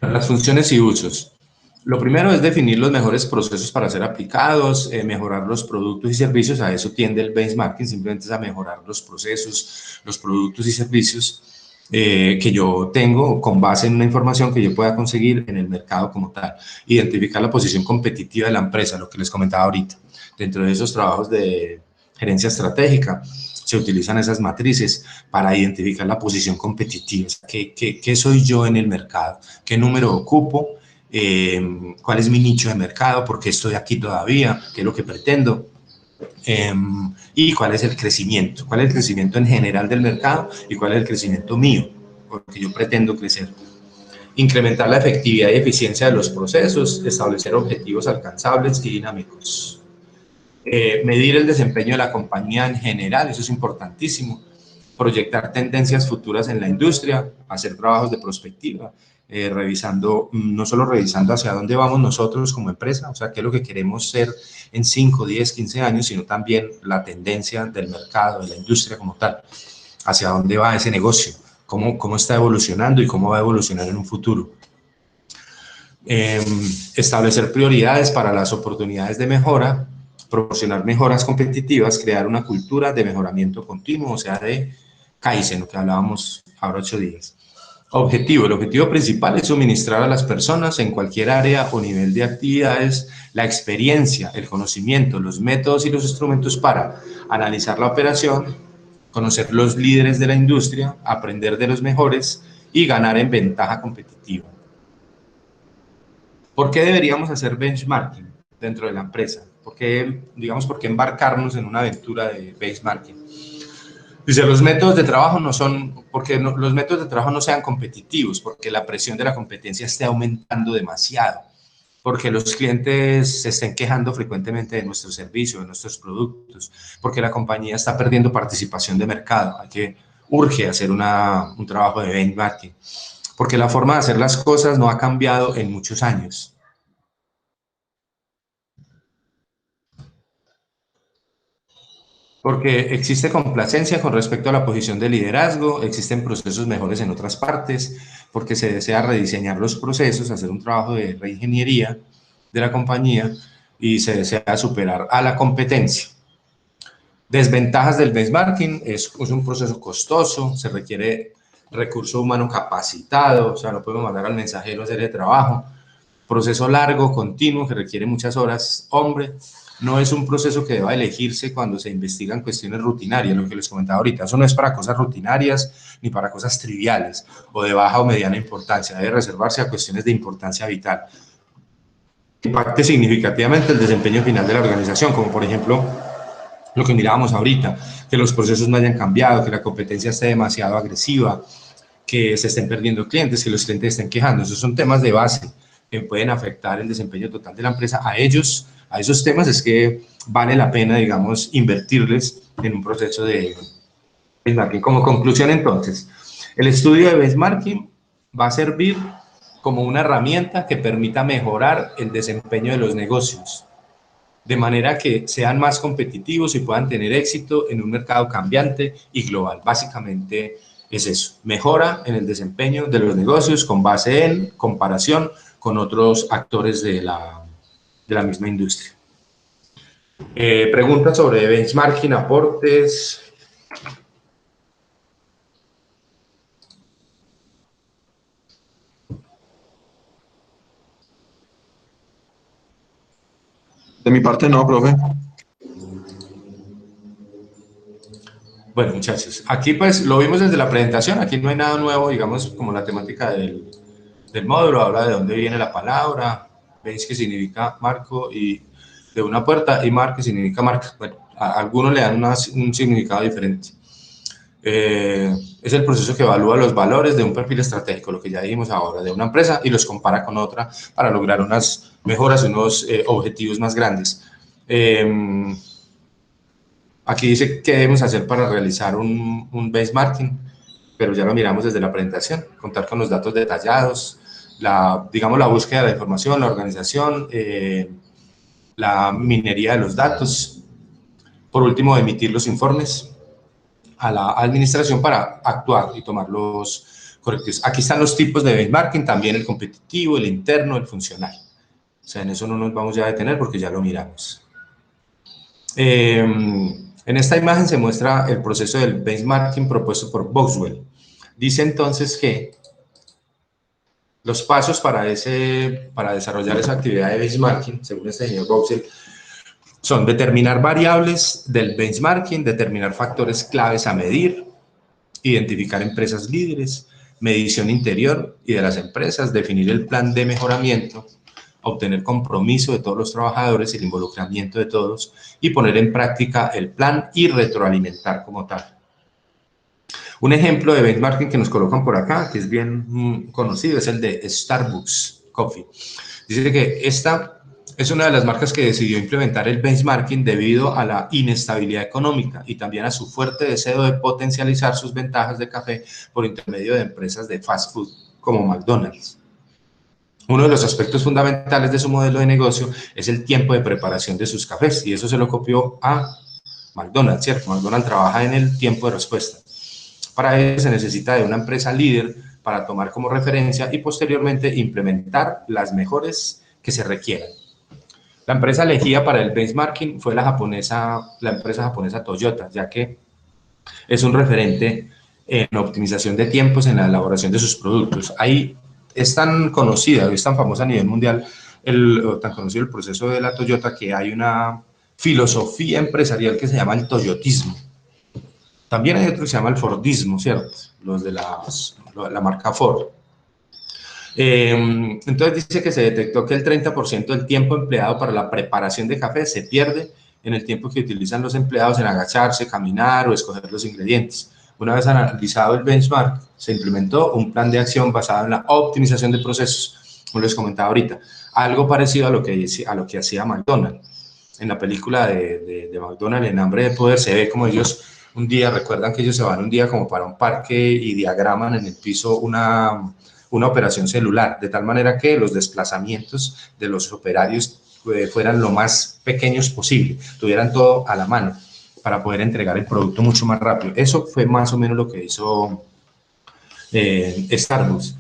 Las funciones y usos. Lo primero es definir los mejores procesos para ser aplicados, mejorar los productos y servicios. A eso tiende el benchmarking, simplemente es a mejorar los procesos, los productos y servicios que yo tengo con base en una información que yo pueda conseguir en el mercado como tal. Identificar la posición competitiva de la empresa, lo que les comentaba ahorita. Dentro de esos trabajos de gerencia estratégica se utilizan esas matrices para identificar la posición competitiva. ¿Qué soy yo en el mercado? ¿Qué número ocupo? ¿Cuál es mi nicho de mercado? ¿Por qué estoy aquí todavía? ¿Qué es lo que pretendo? Y cuál es el crecimiento, cuál es el crecimiento en general del mercado y cuál es el crecimiento mío, porque yo pretendo crecer. Incrementar la efectividad y eficiencia de los procesos, establecer objetivos alcanzables y dinámicos. Medir el desempeño de la compañía en general, eso es importantísimo. Proyectar tendencias futuras en la industria, hacer trabajos de prospectiva, no solo revisando hacia dónde vamos nosotros como empresa, o sea, qué es lo que queremos ser en 5, 10, 15 años, sino también la tendencia del mercado, de la industria como tal, hacia dónde va ese negocio, cómo está evolucionando y cómo va a evolucionar en un futuro. Establecer prioridades para las oportunidades de mejora, proporcionar mejoras competitivas, crear una cultura de mejoramiento continuo, o sea, de Kaizen, lo que hablábamos ahora 8 días. Objetivo. El objetivo principal es suministrar a las personas en cualquier área o nivel de actividades la experiencia, el conocimiento, los métodos y los instrumentos para analizar la operación, conocer los líderes de la industria, aprender de los mejores y ganar en ventaja competitiva. ¿Por qué deberíamos hacer benchmarking dentro de la empresa? ¿Por qué embarcarnos en una aventura de benchmarking? Dice, los métodos de trabajo los métodos de trabajo no sean competitivos, porque la presión de la competencia esté aumentando demasiado, porque los clientes se estén quejando frecuentemente de nuestro servicio, de nuestros productos, porque la compañía está perdiendo participación de mercado. Urge hacer un trabajo de benchmarking, porque la forma de hacer las cosas no ha cambiado en muchos años. Porque existe complacencia con respecto a la posición de liderazgo, existen procesos mejores en otras partes, porque se desea rediseñar los procesos, hacer un trabajo de reingeniería de la compañía y se desea superar a la competencia. Desventajas del benchmarking: es un proceso costoso, se requiere recurso humano capacitado, o sea, no podemos mandar al mensajero a hacer el trabajo. Proceso largo, continuo, que requiere muchas horas. Hombre, no es un proceso que deba elegirse cuando se investigan cuestiones rutinarias, lo que les comentaba ahorita. Eso no es para cosas rutinarias ni para cosas triviales o de baja o mediana importancia. Debe reservarse a cuestiones de importancia vital. Impacte significativamente el desempeño final de la organización, como por ejemplo lo que mirábamos ahorita, que los procesos no hayan cambiado, que la competencia esté demasiado agresiva, que se estén perdiendo clientes, que los clientes estén quejando. Esos son temas de base que pueden afectar el desempeño total de la empresa. A esos temas es que vale la pena, digamos, invertirles en un proceso de benchmarking. Como conclusión, entonces, el estudio de benchmarking va a servir como una herramienta que permita mejorar el desempeño de los negocios, de manera que sean más competitivos y puedan tener éxito en un mercado cambiante y global. Básicamente es eso, mejora en el desempeño de los negocios con base en comparación con otros actores de la misma industria. Preguntas sobre benchmarking, aportes. De mi parte no, profe. Bueno, muchachos, aquí pues lo vimos desde la presentación, aquí no hay nada nuevo, digamos, como la temática del módulo, habla de dónde viene la palabra, veis que significa marco y de una puerta, y mar que significa marca. Bueno, a algunos le dan un significado diferente. Es el proceso que evalúa los valores de un perfil estratégico, lo que ya dijimos ahora, de una empresa, y los compara con otra para lograr unas mejoras, unos objetivos más grandes. Aquí dice qué debemos hacer para realizar un benchmarking, pero ya lo miramos desde la presentación: contar con los datos detallados, digamos, la búsqueda de la información, la organización, la minería de los datos. Por último, emitir los informes a la administración para actuar y tomar los correctivos. Aquí están los tipos de benchmarking, también el competitivo, el interno, el funcional. O sea, en eso no nos vamos ya a detener porque ya lo miramos. En esta imagen se muestra el proceso del benchmarking propuesto por Boxwell. Dice entonces que los pasos para desarrollar esa actividad de benchmarking, según este señor Boxwell, son determinar variables del benchmarking, determinar factores claves a medir, identificar empresas líderes, medición interior y de las empresas, definir el plan de mejoramiento, obtener compromiso de todos los trabajadores y el involucramiento de todos, y poner en práctica el plan y retroalimentar como tal. Un ejemplo de benchmarking que nos colocan por acá, que es bien conocido, es el de Starbucks Coffee. Dice que esta es una de las marcas que decidió implementar el benchmarking debido a la inestabilidad económica y también a su fuerte deseo de potencializar sus ventajas de café por intermedio de empresas de fast food como McDonald's. Uno de los aspectos fundamentales de su modelo de negocio es el tiempo de preparación de sus cafés, y eso se lo copió a McDonald's, ¿cierto? McDonald's trabaja en el tiempo de respuesta. Para ello se necesita de una empresa líder para tomar como referencia y posteriormente implementar las mejores que se requieran. La empresa elegida para el benchmarking fue la empresa japonesa Toyota, ya que es un referente en optimización de tiempos en la elaboración de sus productos. Ahí es tan conocida, es tan famosa a nivel mundial, tan conocido el proceso de la Toyota, que hay una filosofía empresarial que se llama el toyotismo. También hay otro que se llama el fordismo, ¿cierto? Los de la marca Ford. Entonces dice que se detectó que el 30% del tiempo empleado para la preparación de café se pierde en el tiempo que utilizan los empleados en agacharse, caminar o escoger los ingredientes. Una vez analizado el benchmark, se implementó un plan de acción basado en la optimización de procesos, como les comentaba ahorita, algo parecido a lo que hacía McDonald's. En la película de McDonald's, en Hambre de Poder, se ve como ellos un día, recuerdan que ellos se van un día como para un parque y diagraman en el piso una operación celular, de tal manera que los desplazamientos de los operarios fueran lo más pequeños posible, tuvieran todo a la mano para poder entregar el producto mucho más rápido. Eso fue más o menos lo que hizo Starbucks.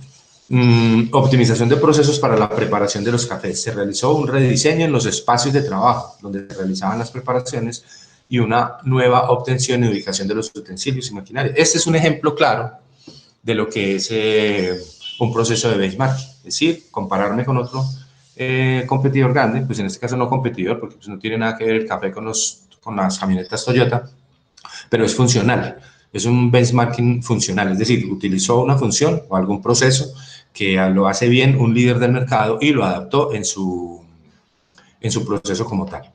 Optimización de procesos para la preparación de los cafés. Se realizó un rediseño en los espacios de trabajo donde se realizaban las preparaciones y una nueva obtención y ubicación de los utensilios y maquinaria. Este es un ejemplo claro de lo que es un proceso de benchmarking, es decir, compararme con otro competidor grande, pues en este caso no competidor, porque pues no tiene nada que ver el café con las camionetas Toyota, pero es funcional, es un benchmarking funcional, es decir, utilizó una función o algún proceso que lo hace bien un líder del mercado y lo adaptó en su proceso como tal.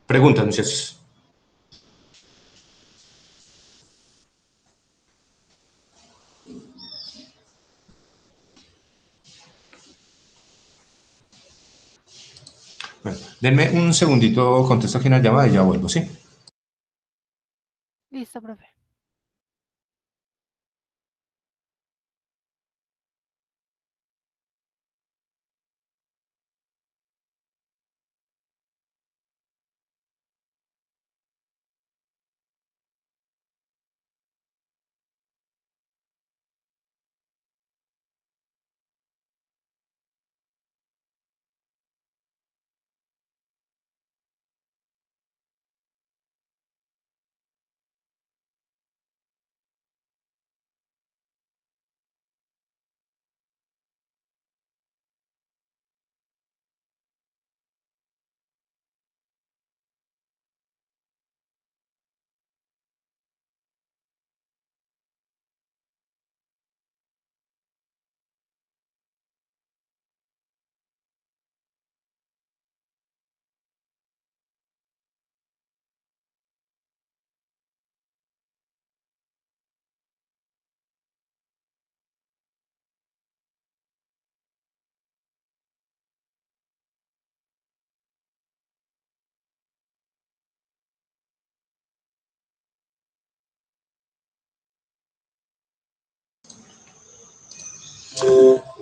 Preguntas, muchachos. Bueno, denme un segundito, contesto aquí una llamada y ya vuelvo, ¿sí? Listo, profe.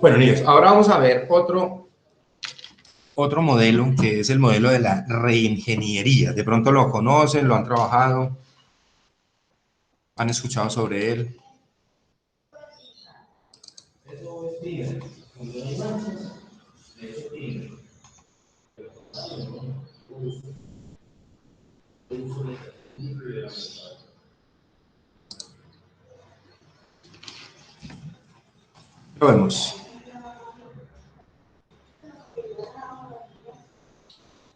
Bueno, niños, ahora vamos a ver otro modelo, que es el modelo de la reingeniería. De pronto lo conocen, lo han trabajado, han escuchado sobre él. Lo vemos.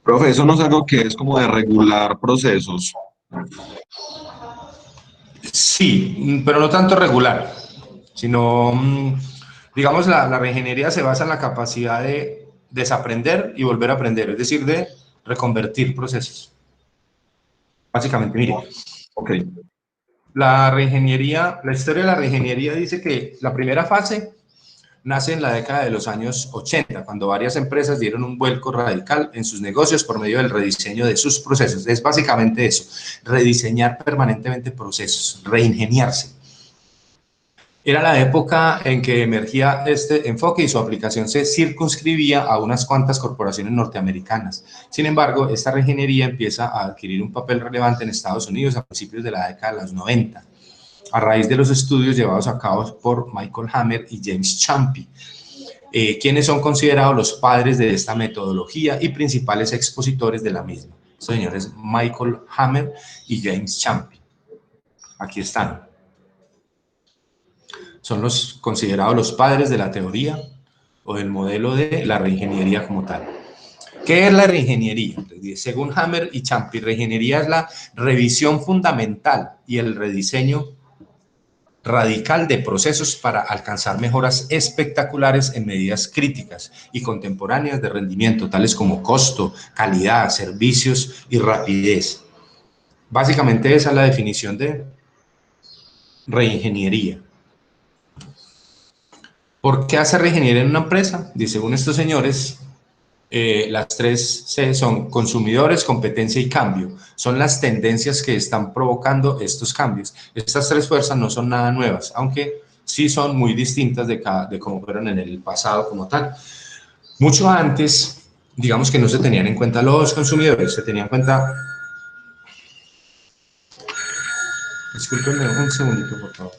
Profe, eso no es algo que es como de regular procesos. Sí, pero no tanto regular, sino, digamos, la reingeniería se basa en la capacidad de desaprender y volver a aprender, es decir, de reconvertir procesos. Básicamente, mire, Ok. la historia de la reingeniería dice que la primera fase nace en la década de los años 80, cuando varias empresas dieron un vuelco radical en sus negocios por medio del rediseño de sus procesos. Es básicamente eso, rediseñar permanentemente procesos, reingeniarse. Era la época en que emergía este enfoque y su aplicación se circunscribía a unas cuantas corporaciones norteamericanas. Sin embargo, esta reingeniería empieza a adquirir un papel relevante en Estados Unidos a principios de la década de los 90, a raíz de los estudios llevados a cabo por Michael Hammer y James Champy, quienes son considerados los padres de esta metodología y principales expositores de la misma. Estos señores Michael Hammer y James Champy. Aquí están. Son los considerados los padres de la teoría o del modelo de la reingeniería como tal. ¿Qué es la reingeniería? Según Hammer y Champy, reingeniería es la revisión fundamental y el rediseño radical de procesos para alcanzar mejoras espectaculares en medidas críticas y contemporáneas de rendimiento, tales como costo, calidad, servicios y rapidez. Básicamente esa es la definición de reingeniería. ¿Por qué hacer reingeniería en una empresa? Dice, según estos señores, las 3 C son consumidores, competencia y cambio. Son las tendencias que están provocando estos cambios. Estas 3 fuerzas no son nada nuevas, aunque sí son muy distintas de cómo fueron en el pasado como tal. Mucho antes, digamos que no se tenían en cuenta los consumidores, se tenían en cuenta... Discúlpenme un segundito, por favor.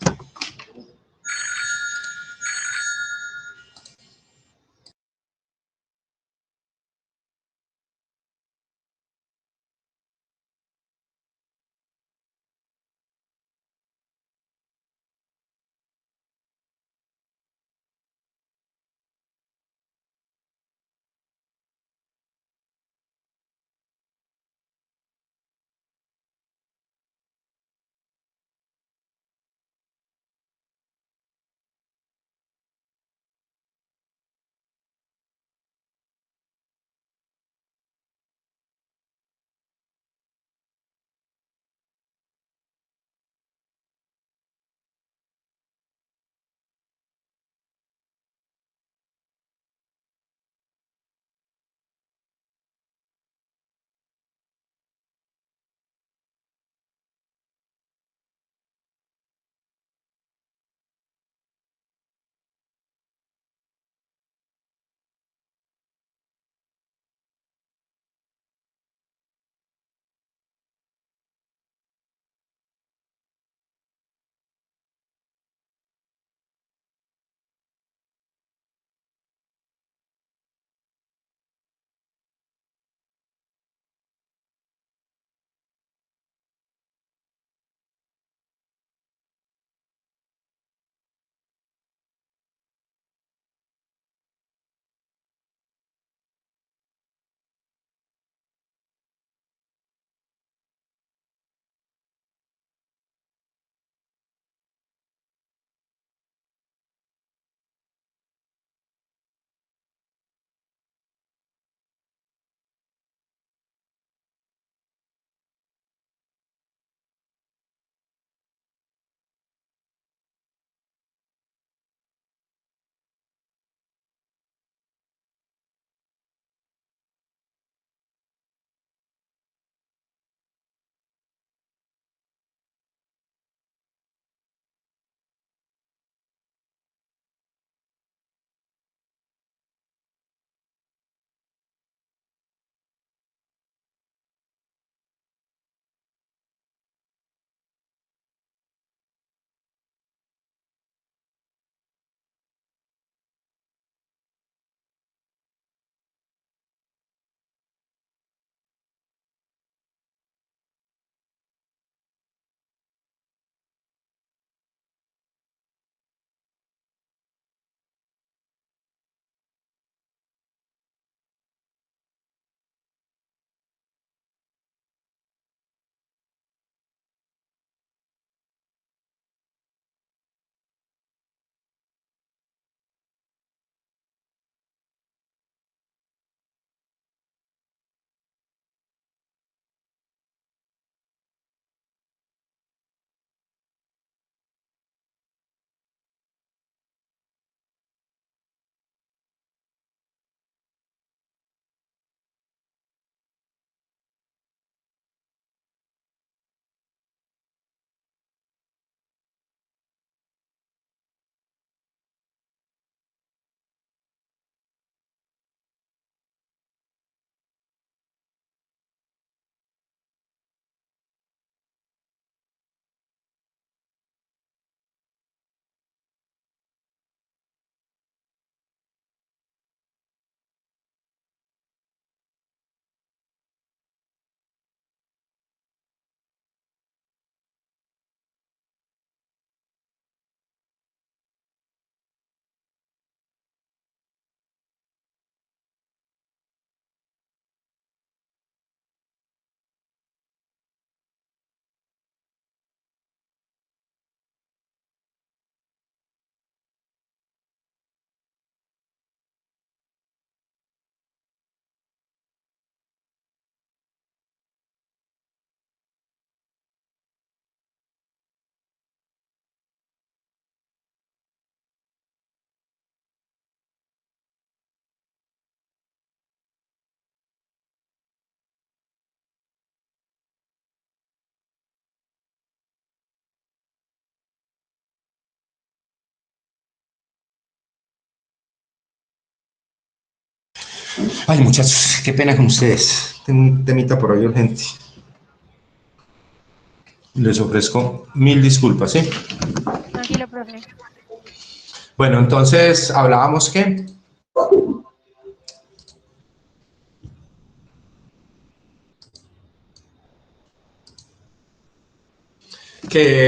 Ay, muchachos, qué pena con ustedes. Tengo un temita por hoy urgente. Les ofrezco 1000 disculpas, ¿sí? Tranquilo, profe. Bueno, entonces hablábamos que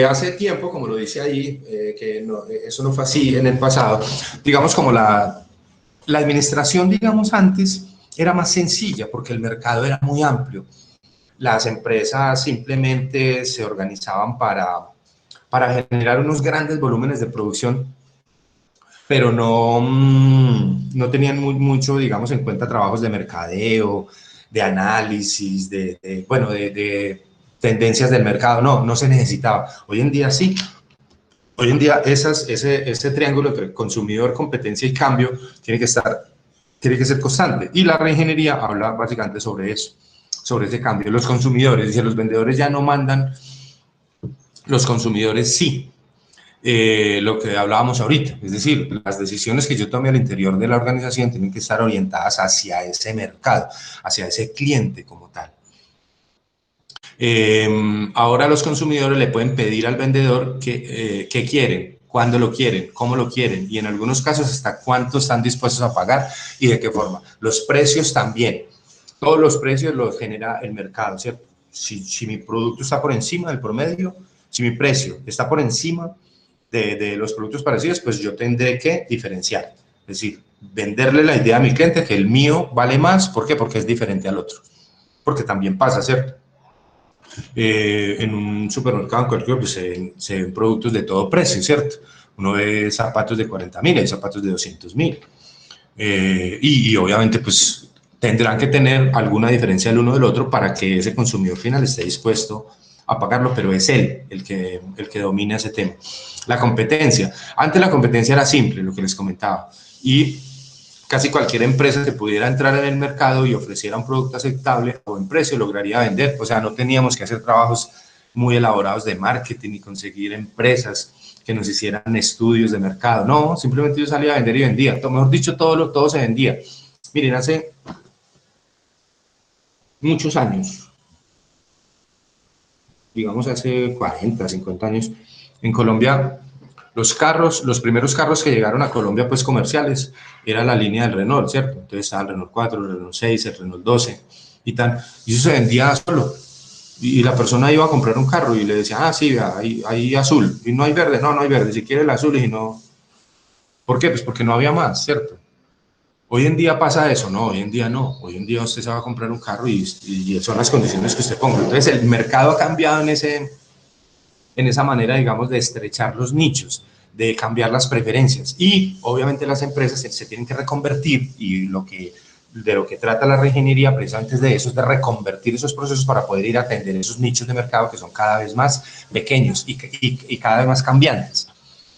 hace tiempo, como lo dice ahí, que no, eso no fue así en el pasado. Digamos como la administración, digamos, antes era más sencilla porque el mercado era muy amplio. Las empresas simplemente se organizaban para generar unos grandes volúmenes de producción, pero no, no tenían mucho, digamos, en cuenta trabajos de mercadeo, de análisis, de tendencias del mercado. No se necesitaba. Hoy en día sí. Hoy en día ese triángulo entre consumidor, competencia y cambio tiene que ser constante. Y la reingeniería habla básicamente sobre eso, sobre ese cambio. Los consumidores, dice, los vendedores ya no mandan, los consumidores sí. Lo que hablábamos ahorita, es decir, las decisiones que yo tome al interior de la organización tienen que estar orientadas hacia ese mercado, hacia ese cliente como tal. Ahora los consumidores le pueden pedir al vendedor qué quieren, cuándo lo quieren, cómo lo quieren y en algunos casos hasta cuánto están dispuestos a pagar y de qué forma. Los precios también, todos los precios los genera el mercado, ¿cierto? Si mi producto está por encima del promedio, si mi precio está por encima de los productos parecidos, pues yo tendré que diferenciar, es decir, venderle la idea a mi cliente que el mío vale más. ¿Por qué? Porque es diferente al otro, porque también pasa, ¿cierto? En un supermercado, en cualquier, pues se ven productos de todo precio, ¿cierto? Uno ve zapatos de 40.000, hay zapatos de 200.000. Y obviamente, pues tendrán que tener alguna diferencia el uno del otro para que ese consumidor final esté dispuesto a pagarlo, pero es él el que domina ese tema. La competencia. Antes la competencia era simple, lo que les comentaba, y casi cualquier empresa que pudiera entrar en el mercado y ofreciera un producto aceptable o en precio lograría vender. O sea, no teníamos que hacer trabajos muy elaborados de marketing y conseguir empresas que nos hicieran estudios de mercado. No, simplemente yo salía a vender y vendía. Mejor dicho, todo se vendía. Miren, hace muchos años, digamos hace 40, 50 años, en Colombia, los primeros carros que llegaron a Colombia, pues comerciales, era la línea del Renault, ¿cierto? Entonces estaba el Renault 4, el Renault 6, el Renault 12 y tal. Y eso se vendía solo. Y la persona iba a comprar un carro y le decía, ah, sí, hay azul. Y no hay verde, no hay verde. Si quiere el azul, y no. ¿Por qué? Pues porque no había más, ¿cierto? Hoy en día pasa eso, no, hoy en día no. Hoy en día usted se va a comprar un carro y son las condiciones que usted ponga. Entonces el mercado ha cambiado en esa manera, digamos, de estrechar los nichos, de cambiar las preferencias. Y obviamente las empresas se tienen que reconvertir y de lo que trata la reingeniería precisamente es de eso, es de reconvertir esos procesos para poder ir a atender esos nichos de mercado que son cada vez más pequeños y cada vez más cambiantes.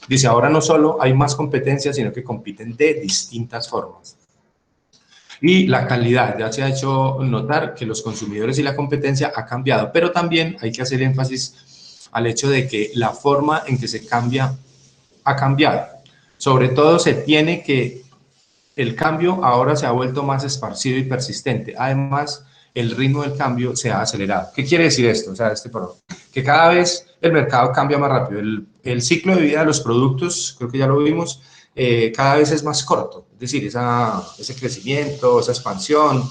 Dice, ahora no solo hay más competencia, sino que compiten de distintas formas. Y la calidad, ya se ha hecho notar que los consumidores y la competencia ha cambiado, pero también hay que hacer énfasis al hecho de que la forma en que se cambia ha cambiado. Sobre todo el cambio ahora se ha vuelto más esparcido y persistente. Además, el ritmo del cambio se ha acelerado. ¿Qué quiere decir esto? O sea, que cada vez el mercado cambia más rápido. El ciclo de vida de los productos, creo que ya lo vimos, cada vez es más corto. Es decir, ese crecimiento, esa expansión,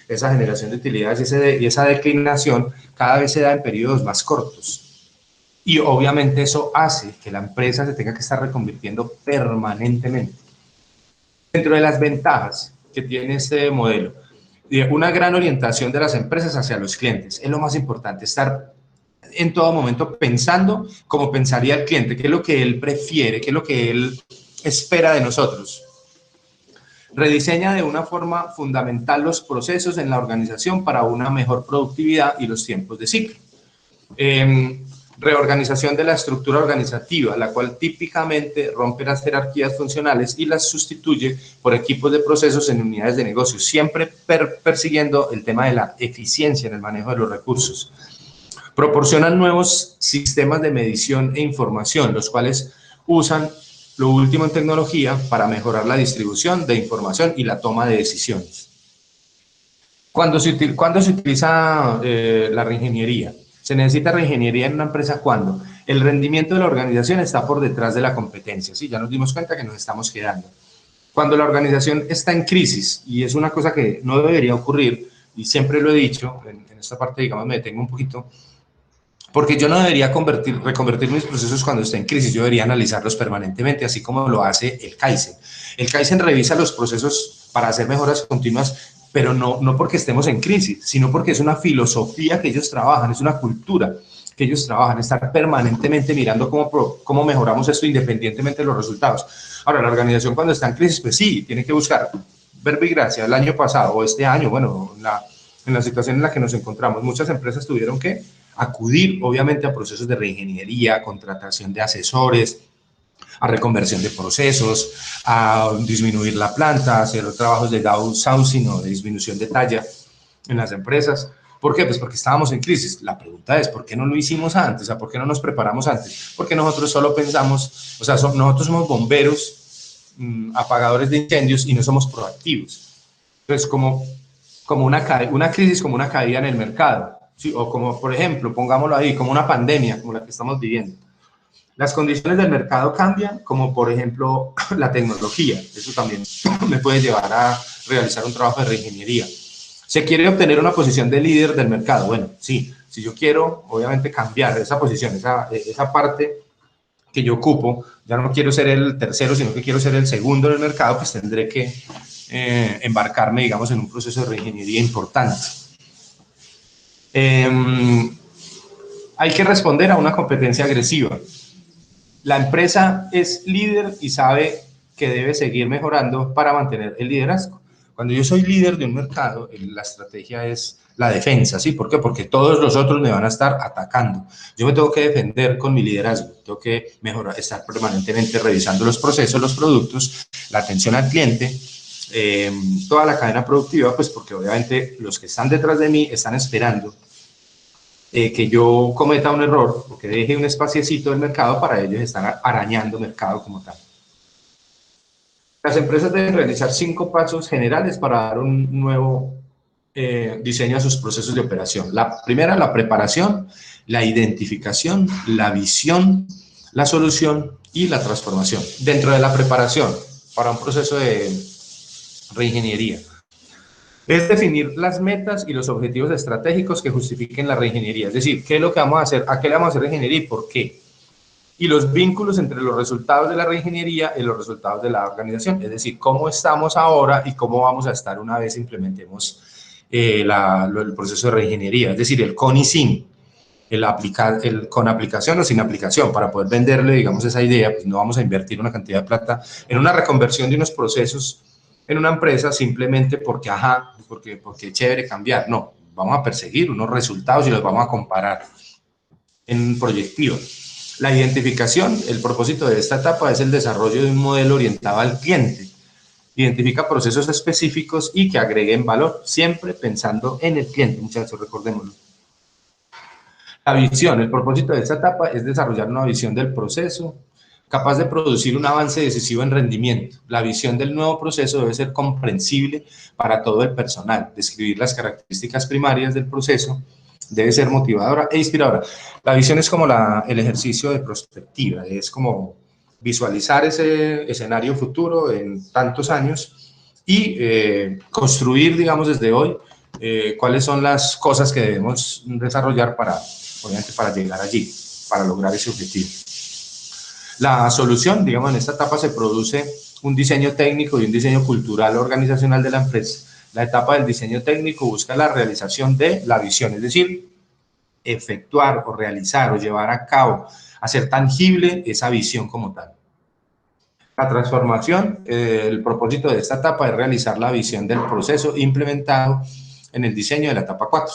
esa generación de utilidades y esa declinación cada vez se da en periodos más cortos. Y obviamente eso hace que la empresa se tenga que estar reconvirtiendo permanentemente. Dentro de las ventajas que tiene este modelo, una gran orientación de las empresas hacia los clientes. Es lo más importante, estar en todo momento pensando como pensaría el cliente, qué es lo que él prefiere, qué es lo que él espera de nosotros. Rediseña de una forma fundamental los procesos en la organización para una mejor productividad y los tiempos de ciclo. Reorganización de la estructura organizativa, la cual típicamente rompe las jerarquías funcionales y las sustituye por equipos de procesos en unidades de negocio, siempre persiguiendo el tema de la eficiencia en el manejo de los recursos. Proporcionan nuevos sistemas de medición e información, los cuales usan lo último en tecnología para mejorar la distribución de información y la toma de decisiones. ¿Cuándo se utiliza la reingeniería? ¿Se necesita reingeniería en una empresa cuando? El rendimiento de la organización está por detrás de la competencia, ¿sí? Ya nos dimos cuenta que nos estamos quedando. Cuando la organización está en crisis, y es una cosa que no debería ocurrir, y siempre lo he dicho, en esta parte, digamos, me detengo un poquito, porque yo no debería reconvertir mis procesos cuando esté en crisis, yo debería analizarlos permanentemente, así como lo hace el Kaizen. El Kaizen revisa los procesos para hacer mejoras continuas, pero no porque estemos en crisis, sino porque es una filosofía que ellos trabajan, es una cultura que ellos trabajan, estar permanentemente mirando cómo mejoramos esto independientemente de los resultados. Ahora, la organización cuando está en crisis, pues sí, tiene que buscar verbo y gracia. El año pasado o este año, bueno, en la situación en la que nos encontramos, muchas empresas tuvieron que acudir, obviamente, a procesos de reingeniería, contratación de asesores, a reconversión de procesos, a disminuir la planta, a hacer trabajos de downsizing o de disminución de talla en las empresas. ¿Por qué? Pues porque estábamos en crisis. La pregunta es, ¿por qué no lo hicimos antes? O sea, ¿por qué no nos preparamos antes? Porque nosotros solo pensamos, o sea, nosotros somos bomberos, apagadores de incendios y no somos proactivos. Entonces, como una crisis, como una caída en el mercado, ¿sí? O como, por ejemplo, pongámoslo ahí, como una pandemia, como la que estamos viviendo. Las condiciones del mercado cambian, como por ejemplo la tecnología. Eso también me puede llevar a realizar un trabajo de reingeniería. ¿Se quiere obtener una posición de líder del mercado? Bueno, sí. Si yo quiero, obviamente, cambiar esa posición, esa parte que yo ocupo, ya no quiero ser el tercero, sino que quiero ser el segundo en el mercado, pues tendré que embarcarme, digamos, en un proceso de reingeniería importante. Hay que responder a una competencia agresiva. La empresa es líder y sabe que debe seguir mejorando para mantener el liderazgo. Cuando yo soy líder de un mercado, la estrategia es la defensa, ¿sí? ¿Por qué? Porque todos los otros me van a estar atacando. Yo me tengo que defender con mi liderazgo, tengo que mejorar, estar permanentemente revisando los procesos, los productos, la atención al cliente, toda la cadena productiva, pues porque obviamente los que están detrás de mí están esperando que yo cometa un error o que deje un espaciecito del mercado para ellos están arañando mercado como tal. Las empresas deben realizar 5 pasos generales para dar un nuevo diseño a sus procesos de operación. La primera, la preparación, la identificación, la visión, la solución y la transformación. Dentro de la preparación para un proceso de reingeniería, es definir las metas y los objetivos estratégicos que justifiquen la reingeniería. Es decir, ¿qué es lo que vamos a hacer? ¿A qué le vamos a hacer reingeniería y por qué? Y los vínculos entre los resultados de la reingeniería y los resultados de la organización. Es decir, cómo estamos ahora y cómo vamos a estar una vez implementemos el proceso de reingeniería. Es decir, el con y sin. El con aplicación o sin aplicación. Para poder venderle, digamos, esa idea, pues no vamos a invertir una cantidad de plata en una reconversión de unos procesos en una empresa simplemente porque, porque es chévere cambiar. No, vamos a perseguir unos resultados y los vamos a comparar en proyectivo. La identificación, el propósito de esta etapa es el desarrollo de un modelo orientado al cliente. Identifica procesos específicos y que agreguen valor, siempre pensando en el cliente, muchachos, recordémoslo. La visión, el propósito de esta etapa es desarrollar una visión del proceso, capaz de producir un avance decisivo en rendimiento. La visión del nuevo proceso debe ser comprensible para todo el personal, describir las características primarias del proceso, debe ser motivadora e inspiradora. La visión es como el ejercicio de prospectiva, es como visualizar ese escenario futuro en tantos años y construir, digamos, desde hoy, cuáles son las cosas que debemos desarrollar obviamente, para llegar allí, para lograr ese objetivo. La solución, digamos, en esta etapa se produce un diseño técnico y un diseño cultural organizacional de la empresa. La etapa del diseño técnico busca la realización de la visión, es decir, efectuar o realizar o llevar a cabo, hacer tangible esa visión como tal. La transformación, el propósito de esta etapa es realizar la visión del proceso implementado en el diseño de la etapa 4.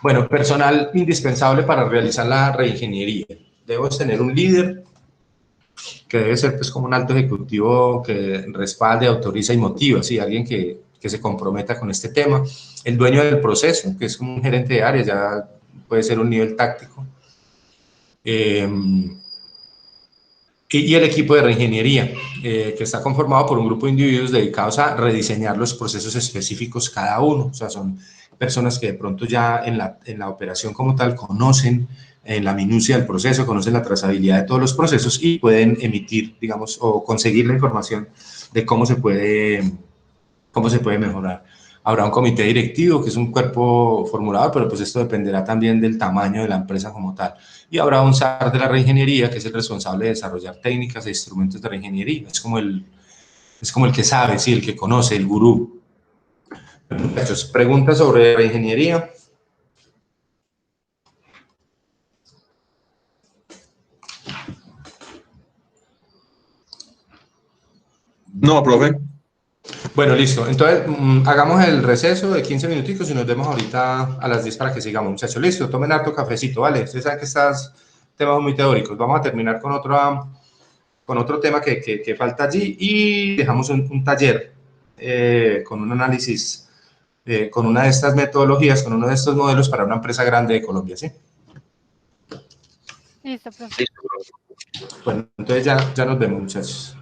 Bueno, personal indispensable para realizar la reingeniería. Debemos tener un líder que debe ser pues como un alto ejecutivo que respalde, autoriza y motiva, ¿sí? Alguien que se comprometa con este tema. El dueño del proceso, que es como un gerente de área, ya puede ser un nivel táctico. y el equipo de reingeniería, que está conformado por un grupo de individuos dedicados a rediseñar los procesos específicos cada uno. O sea, son personas que de pronto ya en la operación como tal conocen en la minucia del proceso, conocen la trazabilidad de todos los procesos y pueden emitir, digamos, o conseguir la información de cómo se puede mejorar. Habrá un comité directivo, que es un cuerpo formulador, pero pues esto dependerá también del tamaño de la empresa como tal. Y habrá un SAR de la reingeniería, que es el responsable de desarrollar técnicas e instrumentos de reingeniería. Es como el que sabe, sí, el que conoce, el gurú. Muchachos, preguntas sobre reingeniería. No, profe. Bueno, listo. Entonces, hagamos el receso de 15 minuticos y nos vemos ahorita a las 10 para que sigamos, muchachos. Listo, tomen harto cafecito, ¿vale? Ustedes saben que estos temas son muy teóricos. Vamos a terminar con otro tema que falta allí y dejamos un taller con un análisis, con una de estas metodologías, con uno de estos modelos para una empresa grande de Colombia, ¿sí? Listo, profe. Bueno, entonces ya nos vemos, muchachos.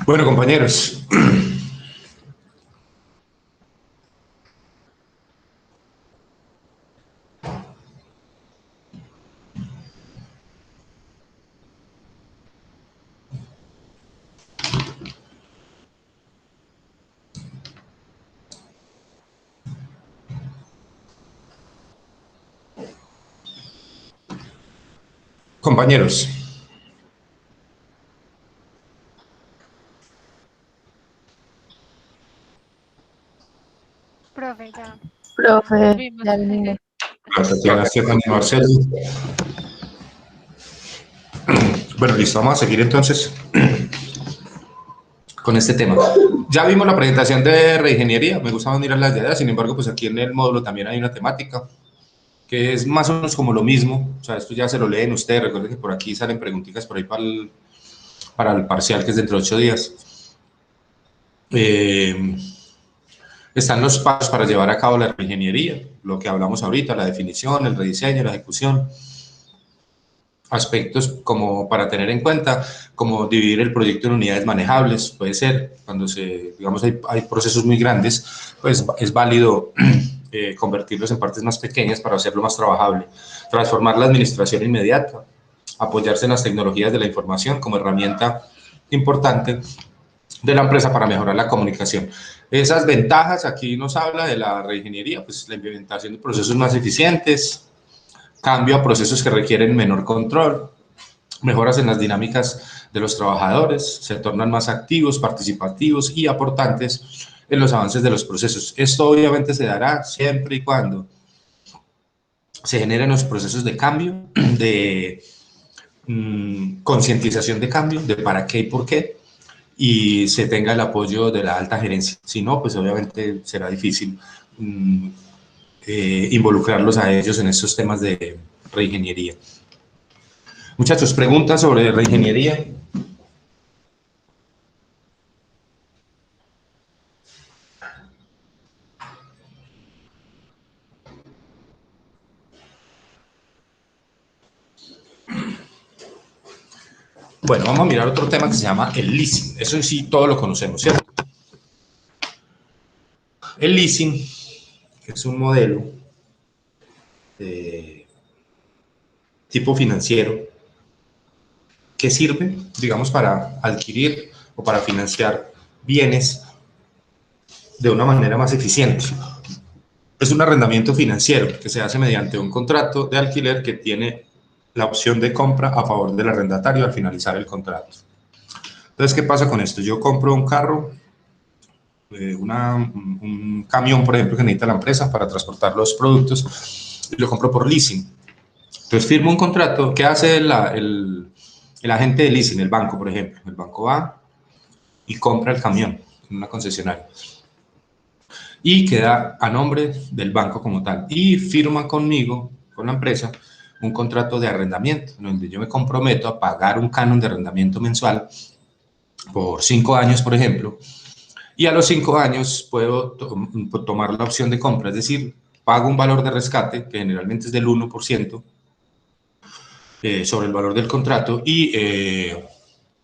Bueno, compañeros. Compañeros. Profe, ya Profe, volvimos. ya vine. Tatiana, Estefan y Marcelo. Bueno, listo, vamos a seguir entonces con este tema. Ya vimos la presentación de reingeniería, me gusta mirar las ideas, sin embargo, pues aquí en el módulo también hay una temática que es más o menos como lo mismo, o sea, esto ya se lo leen ustedes, recuerden que por aquí salen preguntitas por ahí para el parcial que es dentro de 8 días. Están los pasos para llevar a cabo la reingeniería, lo que hablamos ahorita, la definición, el rediseño, la ejecución. Aspectos como para tener en cuenta, como dividir el proyecto en unidades manejables, puede ser, cuando digamos, hay procesos muy grandes, pues es válido convertirlos en partes más pequeñas para hacerlo más trabajable. Transformar la administración inmediata, apoyarse en las tecnologías de la información como herramienta importante de la empresa para mejorar la comunicación. Esas ventajas, aquí nos habla de la reingeniería, pues la implementación de procesos más eficientes, cambio a procesos que requieren menor control, mejoras en las dinámicas de los trabajadores, se tornan más activos, participativos y aportantes en los avances de los procesos. Esto obviamente se dará siempre y cuando se generen los procesos de cambio, de concientización de cambio, de para qué y por qué, y se tenga el apoyo de la alta gerencia. Si no, pues obviamente será difícil involucrarlos a ellos en estos temas de reingeniería. Muchachos, preguntas sobre reingeniería. Bueno, vamos a mirar otro tema que se llama el leasing. Eso en sí todos lo conocemos, ¿cierto? El leasing es un modelo de tipo financiero que sirve, digamos, para adquirir o para financiar bienes de una manera más eficiente. Es un arrendamiento financiero que se hace mediante un contrato de alquiler que tiene la opción de compra a favor del arrendatario al finalizar el contrato. Entonces, ¿qué pasa con esto? Yo compro un carro, un camión, por ejemplo, que necesita la empresa para transportar los productos, y lo compro por leasing. Entonces, firmo un contrato. ¿Qué hace el agente de leasing? El banco, por ejemplo. El banco va y compra el camión en una concesionaria y queda a nombre del banco como tal. Y firma conmigo, con la empresa, un contrato de arrendamiento, donde yo me comprometo a pagar un canon de arrendamiento mensual por 5 años, por ejemplo, y a los 5 años puedo tomar la opción de compra, es decir, pago un valor de rescate, que generalmente es del 1%, sobre el valor del contrato, y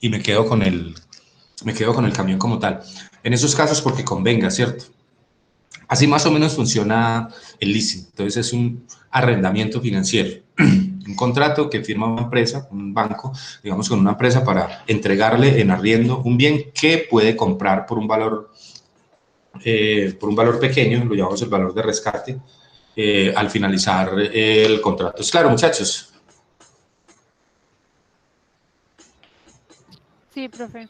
me quedo con el camión como tal. En esos casos, porque convenga, ¿cierto? Así más o menos funciona el leasing. Entonces es un arrendamiento financiero, un contrato que firma una empresa, un banco, digamos, con una empresa para entregarle en arriendo un bien que puede comprar por un valor pequeño, lo llamamos el valor de rescate, al finalizar el contrato. ¿Es claro, muchachos? Sí, profe.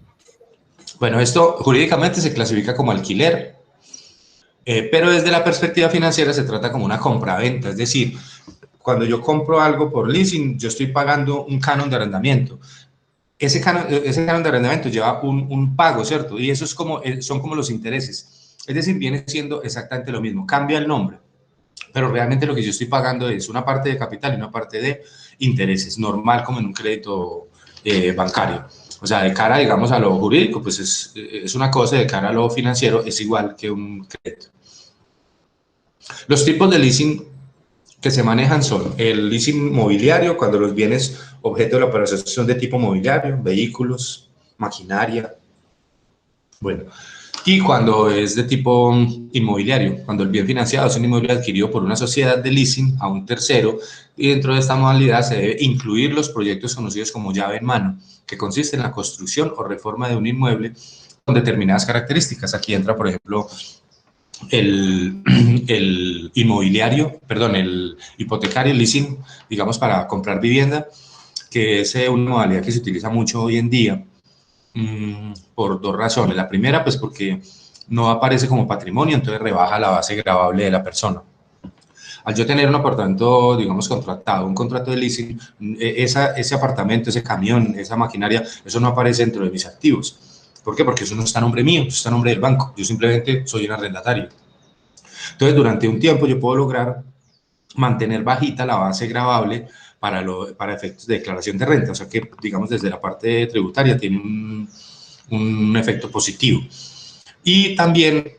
Bueno, esto jurídicamente se clasifica como alquiler, pero desde la perspectiva financiera se trata como una compraventa, es decir, cuando yo compro algo por leasing, yo estoy pagando un canon de arrendamiento. Ese canon de arrendamiento lleva un pago, ¿cierto? Y eso es son como los intereses. Es decir, viene siendo exactamente lo mismo. Cambia el nombre, pero realmente lo que yo estoy pagando es una parte de capital y una parte de intereses, normal como en un crédito bancario. O sea, de cara, digamos, a lo jurídico, pues es una cosa, de cara a lo financiero es igual que un crédito. Los tipos de leasing que se manejan son el leasing mobiliario, cuando los bienes objeto de la operación son de tipo mobiliario, vehículos, maquinaria, Bueno, y cuando es de tipo inmobiliario, cuando el bien financiado es un inmueble adquirido por una sociedad de leasing a un tercero, y dentro de esta modalidad se debe incluir los proyectos conocidos como llave en mano, que consiste en la construcción o reforma de un inmueble con determinadas características. Aquí entra, por ejemplo, el, el inmobiliario, perdón, el hipotecario, el leasing, digamos, para comprar vivienda, que es una modalidad que se utiliza mucho hoy en día por dos razones. La primera, pues porque no aparece como patrimonio, entonces rebaja la base gravable de la persona. Al yo tener un apartamento, digamos, contratado, un contrato de leasing, ese apartamento, ese camión, esa maquinaria, eso no aparece dentro de mis activos. ¿Por qué? Porque eso no está a nombre mío, eso está a nombre del banco. Yo simplemente soy un arrendatario. Entonces, durante un tiempo yo puedo lograr mantener bajita la base gravable para efectos de declaración de renta, o sea que, digamos, desde la parte tributaria tiene un efecto positivo. Y también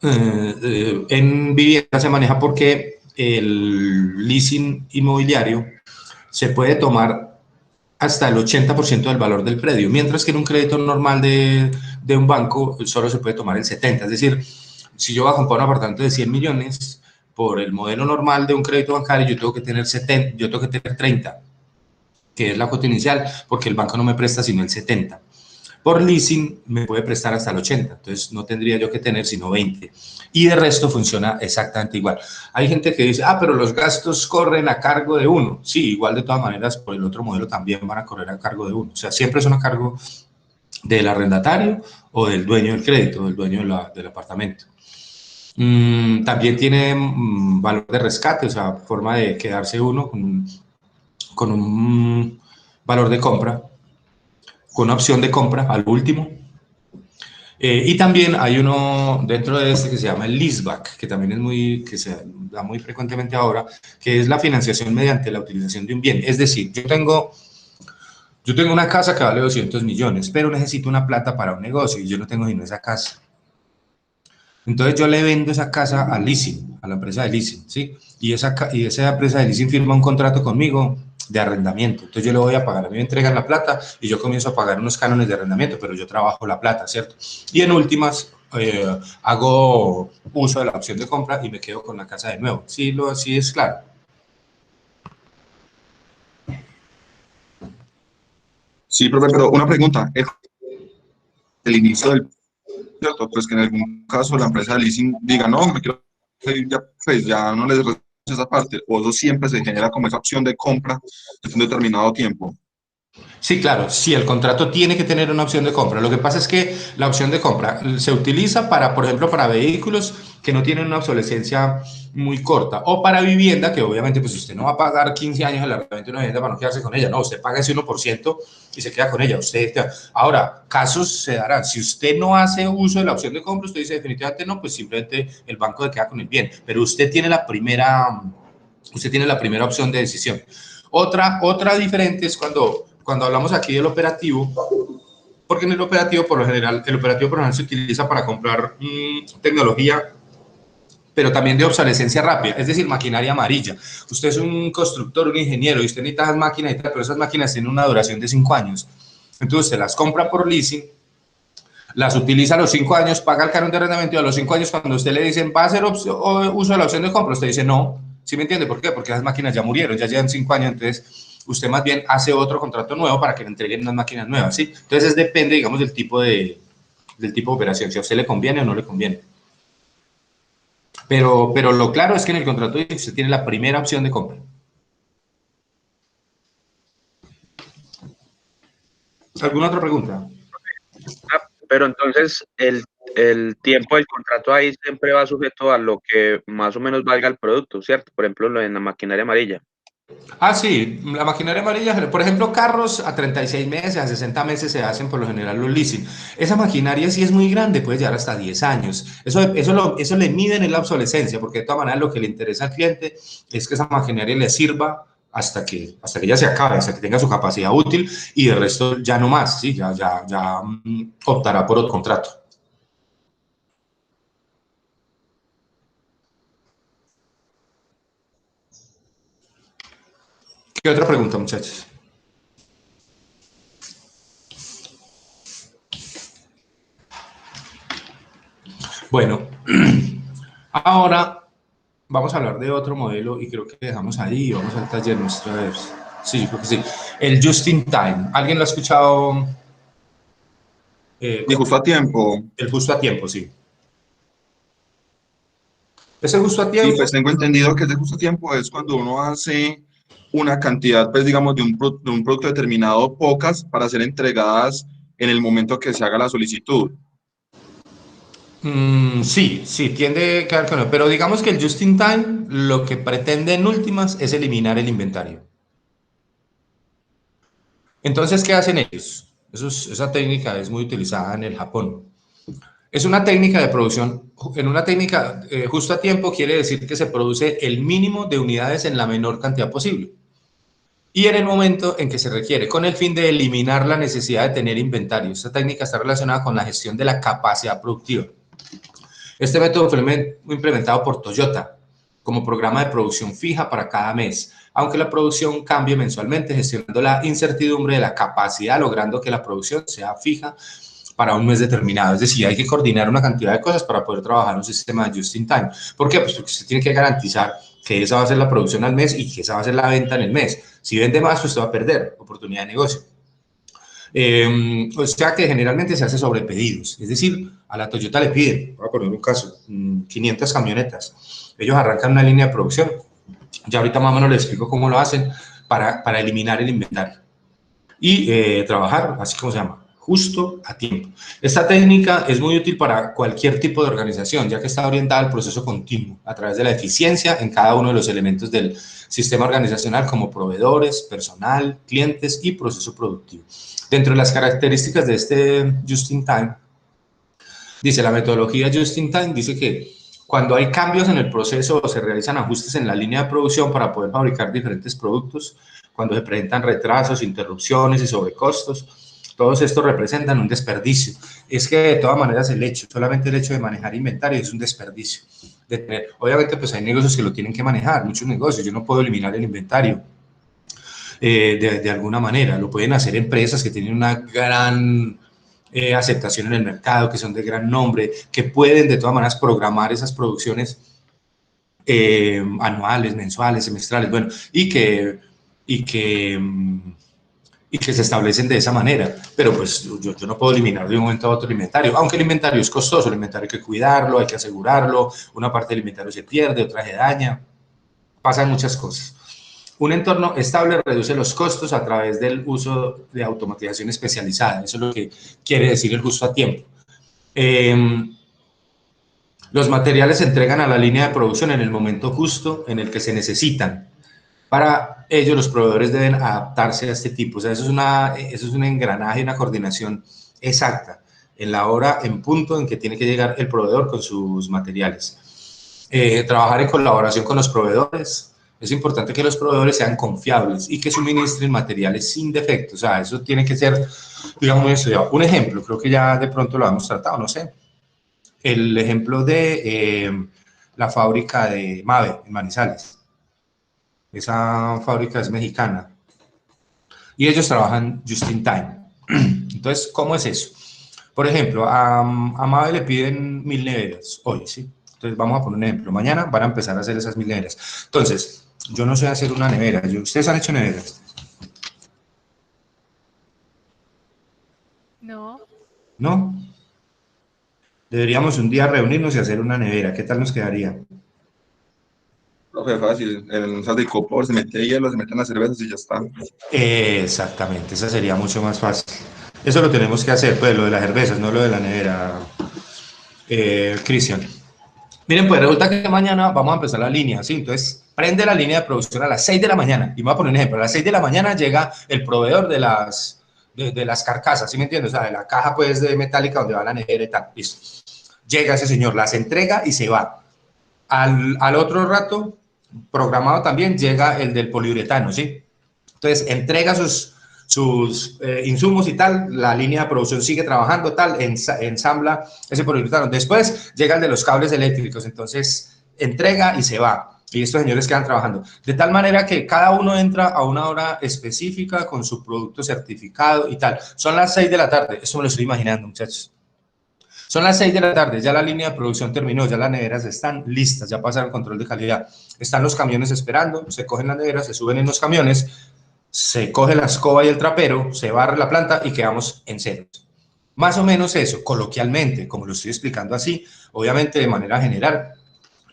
en vivienda se maneja porque el leasing inmobiliario se puede tomar hasta el 80% del valor del predio, mientras que en un crédito normal de un banco solo se puede tomar el 70%. Es decir, si yo voy a comprar un apartamento de 100 millones, por el modelo normal de un crédito bancario, yo tengo que tener 70, yo tengo que tener 30, que es la cuota inicial, porque el banco no me presta sino el 70. Por leasing me puede prestar hasta el 80, entonces no tendría yo que tener sino 20. Y de resto funciona exactamente igual. Hay gente que dice, pero los gastos corren a cargo de uno. Sí, igual de todas maneras por el otro modelo también van a correr a cargo de uno. O sea, siempre son a cargo del arrendatario o del dueño del crédito, del dueño del apartamento. También tiene valor de rescate, o sea, forma de quedarse uno con un valor de compra, con una opción de compra al último. Y también hay uno dentro de este que se llama el leaseback, que también es que se da muy frecuentemente ahora, que es la financiación mediante la utilización de un bien. Es decir, yo tengo una casa que vale 200 millones, pero necesito una plata para un negocio y yo no tengo sino esa casa. Entonces yo le vendo esa casa a leasing, a la empresa de leasing, ¿sí? Y esa empresa de leasing firma un contrato conmigo de arrendamiento. Entonces yo le voy a pagar, a mí me entregan la plata y yo comienzo a pagar unos cánones de arrendamiento, pero yo trabajo la plata, ¿cierto? Y en últimas hago uso de la opción de compra y me quedo con la casa de nuevo. Sí es claro. Sí, profe, pero una pregunta. El inicio del cierto, pues que en algún caso la empresa de leasing diga, no, me quiero ir ya, pues ya no les rechazo esa parte, o eso siempre se genera como esa opción de compra de un determinado tiempo. Sí, claro, sí, el contrato tiene que tener una opción de compra. Lo que pasa es que la opción de compra se utiliza para, por ejemplo, para vehículos que no tienen una obsolescencia muy corta o para vivienda, que obviamente pues usted no va a pagar 15 años el arrendamiento de una vivienda para no quedarse con ella, no, usted paga ese 1% y se queda con ella. Ahora, casos se darán. Si usted no hace uso de la opción de compra, usted dice definitivamente no, pues simplemente el banco se queda con el bien, pero usted tiene la primera opción de decisión. Otra diferente es cuando hablamos aquí del operativo, porque en el operativo, por lo general, se utiliza para comprar tecnología, pero también de obsolescencia rápida, es decir, maquinaria amarilla. Usted es un constructor, un ingeniero, y usted necesita esas máquinas y tal, pero esas máquinas tienen una duración de 5 años. Entonces, se las compra por leasing, las utiliza a los 5 años, paga el canon de arrendamiento y a los 5 años cuando usted le dicen, ¿va a hacer uso de la opción de compra? Usted dice, no. ¿Sí me entiende? ¿Por qué? Porque las máquinas ya murieron, ya llevan 5 años, entonces usted más bien hace otro contrato nuevo para que le entreguen unas máquinas nuevas, ¿sí? Entonces depende, digamos, del tipo de operación, si a usted le conviene o no le conviene. Pero lo claro es que en el contrato usted tiene la primera opción de compra. ¿Alguna otra pregunta? Pero entonces el tiempo del contrato ahí siempre va sujeto a lo que más o menos valga el producto, ¿cierto? Por ejemplo, en la maquinaria amarilla. Sí, la maquinaria amarilla, por ejemplo, carros a 36 meses, a 60 meses se hacen por lo general los leasing. Esa maquinaria sí es muy grande, puede llegar hasta 10 años. Eso le miden en la obsolescencia, porque de todas maneras lo que le interesa al cliente es que esa maquinaria le sirva hasta que ya se acabe, hasta que tenga su capacidad útil y de resto ya no más, ¿sí? Ya optará por otro contrato. ¿Qué otra pregunta, muchachos? Bueno, ahora vamos a hablar de otro modelo y creo que dejamos ahí y vamos al taller nuestra vez. Sí, yo creo que sí. El Just in Time. ¿Alguien lo ha escuchado? Y justo a tiempo. El justo a tiempo, sí. Ese justo a Sí, tiempo. pues tengo entendido que ese justo a tiempo es cuando uno hace una cantidad, pues digamos, de un producto determinado, pocas, para ser entregadas en el momento que se haga la solicitud. Sí, sí, tiende a quedar con él, pero digamos que el Just in Time lo que pretende en últimas es eliminar el inventario. Entonces, ¿qué hacen ellos? Esa técnica es muy utilizada en el Japón. Es una técnica de producción, en una técnica justo a tiempo quiere decir que se produce el mínimo de unidades en la menor cantidad posible. Y en el momento en que se requiere, con el fin de eliminar la necesidad de tener inventario. Esta técnica está relacionada con la gestión de la capacidad productiva. Este método fue implementado por Toyota como programa de producción fija para cada mes, aunque la producción cambie mensualmente, gestionando la incertidumbre de la capacidad, logrando que la producción sea fija para un mes determinado. Es decir, hay que coordinar una cantidad de cosas para poder trabajar un sistema de just in time. ¿Por qué? Pues porque usted tiene que garantizar que esa va a ser la producción al mes y que esa va a ser la venta en el mes. Si vende más, pues usted va a perder oportunidad de negocio. O sea que generalmente se hace sobre pedidos, es decir, a la Toyota le piden, voy a poner un caso, 500 camionetas, ellos arrancan una línea de producción, ya ahorita más o menos les explico cómo lo hacen para eliminar el inventario y trabajar, así como se llama, justo a tiempo. Esta técnica es muy útil para cualquier tipo de organización, ya que está orientada al proceso continuo, a través de la eficiencia en cada uno de los elementos del sistema organizacional, como proveedores, personal, clientes y proceso productivo. Dentro de las características de este Just in Time, dice la metodología Just in Time, dice que cuando hay cambios en el proceso o se realizan ajustes en la línea de producción para poder fabricar diferentes productos, cuando se presentan retrasos, interrupciones y sobrecostos, todos estos representan un desperdicio. Es que de todas maneras solamente el hecho de manejar inventario es un desperdicio. Obviamente pues hay negocios que lo tienen que manejar, muchos negocios, yo no puedo eliminar el inventario de alguna manera, lo pueden hacer empresas que tienen una gran aceptación en el mercado, que son de gran nombre, que pueden de todas maneras programar esas producciones anuales, mensuales, semestrales, bueno, y que se establecen de esa manera, pero pues yo no puedo eliminar de un momento a otro el inventario, aunque el inventario es costoso, el inventario hay que cuidarlo, hay que asegurarlo, una parte del inventario se pierde, otra se daña, pasan muchas cosas. Un entorno estable reduce los costos a través del uso de automatización especializada, eso es lo que quiere decir el justo a tiempo. Los materiales se entregan a la línea de producción en el momento justo en el que se necesitan. Para ello, los proveedores deben adaptarse a este tipo. O sea, eso es un engranaje, una coordinación exacta en la hora, en punto en que tiene que llegar el proveedor con sus materiales. Trabajar en colaboración con los proveedores. Es importante que los proveedores sean confiables y que suministren materiales sin defectos. O sea, eso tiene que ser, digamos, muy estudiado. Un ejemplo, creo que ya de pronto lo hemos tratado, no sé. El ejemplo de la fábrica de Mave en Manizales. Esa fábrica es mexicana y ellos trabajan just in time. Entonces, ¿cómo es eso? Por ejemplo, a Mave le piden 1000 neveras hoy, ¿sí? Entonces, vamos a poner un ejemplo. Mañana van a empezar a hacer esas 1000 neveras. Entonces, yo no sé hacer una nevera. ¿Ustedes han hecho neveras? No. ¿No? Deberíamos un día reunirnos y hacer una nevera. ¿Qué tal nos quedaría? Profe, fácil, en esas de copor se mete hielo, se meten las cervezas y ya está. Exactamente, esa sería mucho más fácil. Eso lo tenemos que hacer, pues, lo de las cervezas, no lo de la nevera, Cristian. Miren, pues resulta que mañana vamos a empezar la línea, ¿sí? Entonces, prende la línea de producción a las 6 de la mañana. Y me voy a poner un ejemplo. A las 6 de la mañana llega el proveedor de las carcasas, ¿sí me entiendes? O sea, de la caja, pues, de metálica donde va la nevera y tal. Listo. Llega ese señor, las entrega y se va. Al otro rato, programado también, llega el del poliuretano, ¿sí? Entonces, entrega sus insumos y tal, la línea de producción sigue trabajando, tal, ensambla ese poliuretano. Después llega el de los cables eléctricos, entonces entrega y se va. Y estos señores quedan trabajando. De tal manera que cada uno entra a una hora específica con su producto certificado y tal. Son las 6 de la tarde, eso me lo estoy imaginando, muchachos. Son las 6 de la tarde, ya la línea de producción terminó, ya las neveras están listas, ya pasaron el control de calidad. Están los camiones esperando, se cogen las neveras, se suben en los camiones, se coge la escoba y el trapero, se barre la planta y quedamos en ceros. Más o menos eso, coloquialmente, como lo estoy explicando así, obviamente de manera general,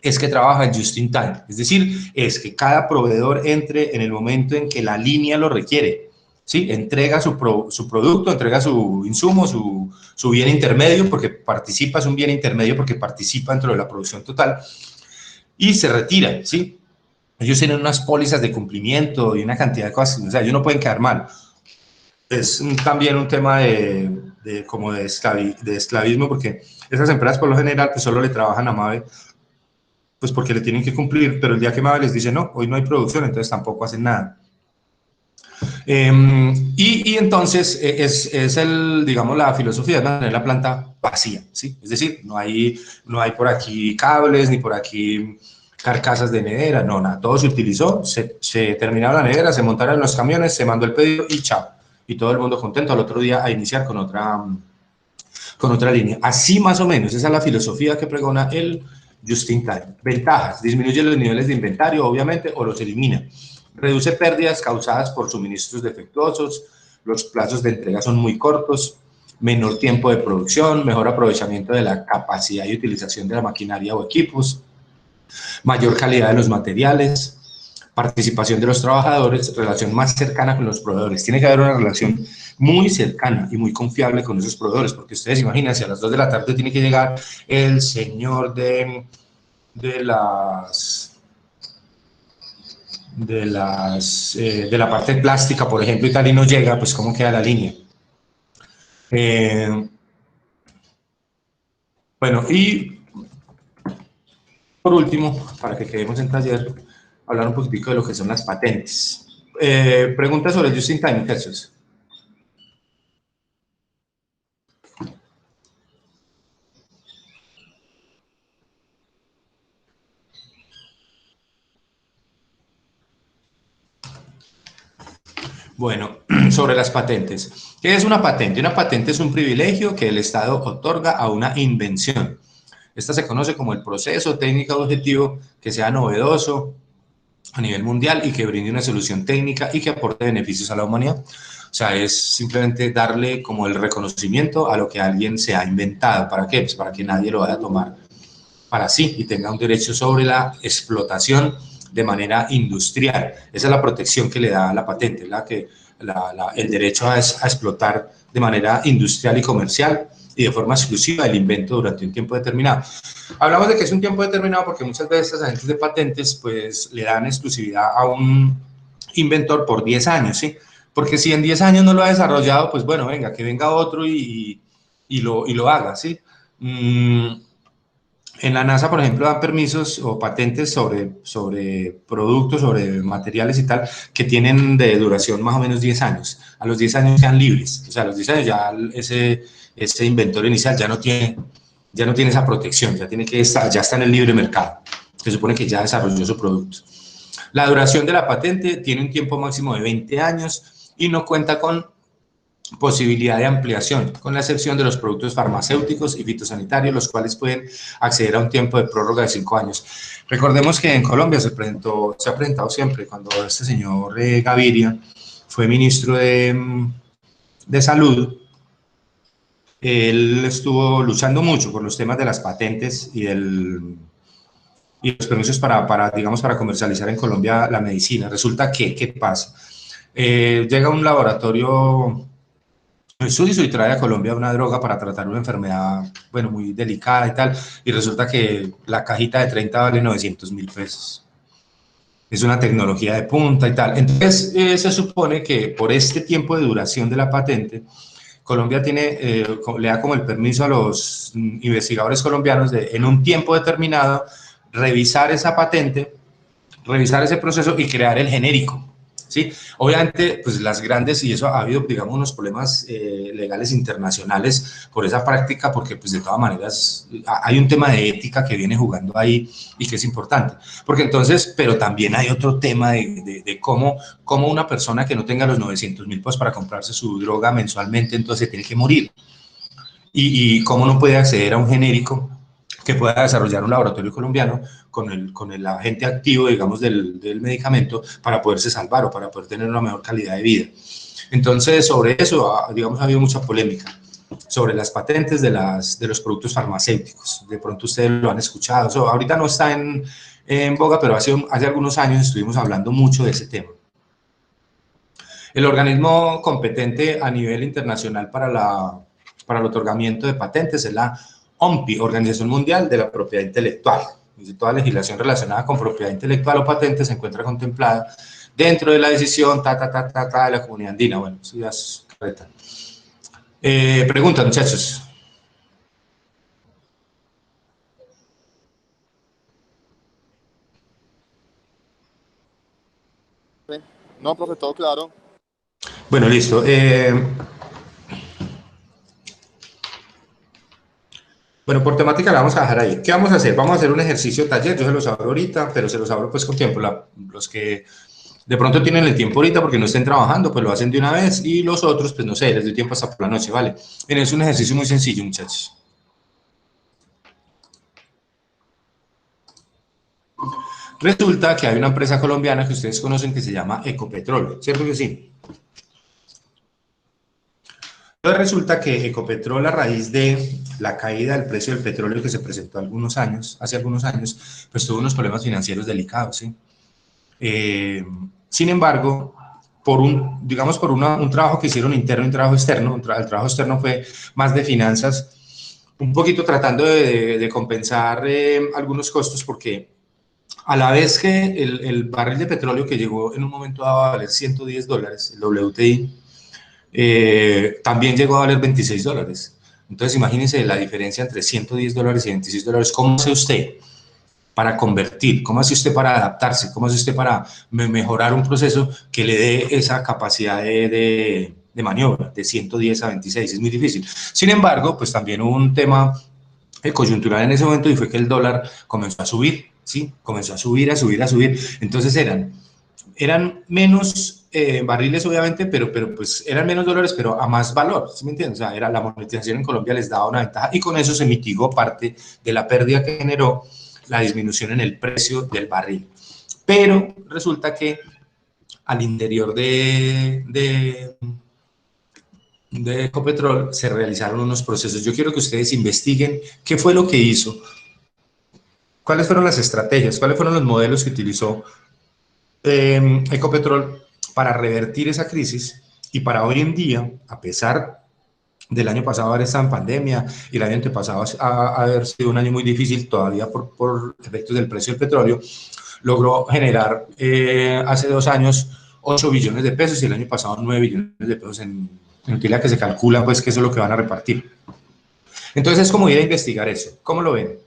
es que trabaja just in time, es decir, es que cada proveedor entre en el momento en que la línea lo requiere, ¿sí? Entrega su producto, entrega su insumo, su bien intermedio, porque participa, es un bien intermedio porque participa dentro de la producción total, y se retira, ¿sí? Ellos tienen unas pólizas de cumplimiento y una cantidad de cosas, o sea, ellos no pueden quedar mal. Es también un tema como de esclavismo, porque esas empresas por lo general pues solo le trabajan a MAVE, pues porque le tienen que cumplir, pero el día que MAVE les dice no, hoy no hay producción, entonces tampoco hacen nada. Y entonces digamos, la filosofía de mantener la planta vacía, ¿sí? Es decir, no hay por aquí cables, ni por aquí carcasas de nevera, no, nada, todo se utilizó, se terminaron la nevera, se montaron los camiones, se mandó el pedido y chao. Y todo el mundo contento al otro día a iniciar con otra línea. Así más o menos, esa es la filosofía que pregona el just in time. Ventajas: disminuye los niveles de inventario, obviamente, o los elimina. Reduce pérdidas causadas por suministros defectuosos, los plazos de entrega son muy cortos, menor tiempo de producción, mejor aprovechamiento de la capacidad y utilización de la maquinaria o equipos, mayor calidad de los materiales, participación de los trabajadores, relación más cercana con los proveedores. Tiene que haber una relación muy cercana y muy confiable con esos proveedores, porque ustedes imagínense, a las 2 de la tarde tiene que llegar el señor de la parte plástica, por ejemplo, y tal, y no llega, pues ¿cómo queda la línea? Bueno, y por último, para que quedemos en taller, hablar un poquitico de lo que son las patentes. Preguntas sobre el just in time, muchachos. Bueno, sobre las patentes. ¿Qué es una patente? Una patente es un privilegio que el Estado otorga a una invención. Esta se conoce como el proceso técnico objetivo que sea novedoso a nivel mundial y que brinde una solución técnica y que aporte beneficios a la humanidad. O sea, es simplemente darle como el reconocimiento a lo que alguien se ha inventado. ¿Para qué? Pues para que nadie lo vaya a tomar para sí y tenga un derecho sobre la explotación de manera industrial. Esa es la protección que le da la patente, el derecho a explotar de manera industrial y comercial y de forma exclusiva el invento durante un tiempo determinado. Hablamos de que es un tiempo determinado porque muchas veces los agentes de patentes pues le dan exclusividad a un inventor por 10 años, ¿sí? Porque si en 10 años no lo ha desarrollado, pues bueno, venga, que venga otro y lo haga, ¿sí? En la NASA, por ejemplo, dan permisos o patentes sobre productos, sobre materiales y tal, que tienen de duración más o menos 10 años. A los 10 años sean libres. O sea, a los 10 años ya ese inventor inicial ya no tiene esa protección, ya está en el libre mercado. Se supone que ya desarrolló su producto. La duración de la patente tiene un tiempo máximo de 20 años y no cuenta con posibilidad de ampliación, con la excepción de los productos farmacéuticos y fitosanitarios, los cuales pueden acceder a un tiempo de prórroga de 5 años. Recordemos que en Colombia se ha presentado siempre, cuando este señor Gaviria fue ministro de Salud, él estuvo luchando mucho por los temas de las patentes y los permisos para comercializar en Colombia la medicina. Resulta que, ¿qué pasa? Llega un laboratorio suizo y trae a Colombia una droga para tratar una enfermedad, bueno, muy delicada y tal, y resulta que la cajita de 30 vale 900.000 pesos. Es una tecnología de punta y tal. Entonces, se supone que por este tiempo de duración de la patente, Colombia le da como el permiso a los investigadores colombianos de, en un tiempo determinado, revisar esa patente, revisar ese proceso y crear el genérico. ¿Sí? Obviamente, pues las grandes, y eso ha habido, digamos, unos problemas legales internacionales por esa práctica, porque pues de todas maneras hay un tema de ética que viene jugando ahí y que es importante. Porque entonces, pero también hay otro tema de cómo una persona que no tenga los 900.000 pesos para comprarse su droga mensualmente, entonces tiene que morir. y cómo no puede acceder a un genérico que pueda desarrollar un laboratorio colombiano con el agente activo, digamos, del medicamento para poderse salvar o para poder tener una mejor calidad de vida. Entonces, sobre eso, digamos, ha habido mucha polémica sobre las patentes de los productos farmacéuticos. De pronto ustedes lo han escuchado. Ahorita no está en boga, pero hace algunos años estuvimos hablando mucho de ese tema. El organismo competente a nivel internacional para el otorgamiento de patentes es la OMPI, Organización Mundial de la Propiedad Intelectual. Dice, toda legislación relacionada con propiedad intelectual o patentes se encuentra contemplada dentro de la decisión de la Comunidad Andina. Bueno, eso ya es correcto. Preguntas, muchachos. No, profe, todo claro. Bueno, listo. Bueno, por temática la vamos a dejar ahí. ¿Qué vamos a hacer? Vamos a hacer un ejercicio taller, yo se los abro ahorita, pero se los abro pues con tiempo. Los que de pronto tienen el tiempo ahorita porque no estén trabajando, pues lo hacen de una vez, y los otros, pues no sé, les doy tiempo hasta por la noche, ¿vale? Miren, es un ejercicio muy sencillo, muchachos. Resulta que hay una empresa colombiana que ustedes conocen que se llama Ecopetrol, ¿cierto que sí? Entonces resulta que Ecopetrol, a raíz de la caída del precio del petróleo que se presentó hace algunos años, pues tuvo unos problemas financieros delicados, ¿sí? Sin embargo, digamos por un trabajo que hicieron interno y un trabajo externo, el trabajo externo fue más de finanzas, un poquito tratando de compensar algunos costos, porque a la vez que el barril de petróleo, que llegó en un momento dado a valer $110, el WTI, también llegó a valer $26. Entonces imagínense la diferencia entre $110 y $26. ¿Cómo hace usted para convertir? ¿Cómo hace usted para adaptarse? ¿Cómo hace usted para mejorar un proceso que le dé esa capacidad de maniobra de 110 a 26? Es muy difícil. Sin embargo, pues también hubo un tema coyuntural en ese momento, y fue que el dólar comenzó a subir, ¿sí? Comenzó a subir. Entonces eran menos barriles, obviamente, pero pues eran menos dólares, pero a más valor, ¿sí me entiendes? O sea, la monetización en Colombia les daba una ventaja, y con eso se mitigó parte de la pérdida que generó la disminución en el precio del barril. Pero resulta que al interior de Ecopetrol se realizaron unos procesos. Yo quiero que ustedes investiguen qué fue lo que hizo, cuáles fueron las estrategias, cuáles fueron los modelos que utilizó Ecopetrol para revertir esa crisis, y para hoy en día, a pesar del año pasado haber estado en pandemia y el año antepasado haber sido un año muy difícil todavía por efectos del precio del petróleo, logró generar hace 2 años 8 billones de pesos, y el año pasado 9 billones de pesos en utilidad, que se calcula pues que eso es lo que van a repartir. Entonces es como ir a investigar eso. ¿Cómo lo ven?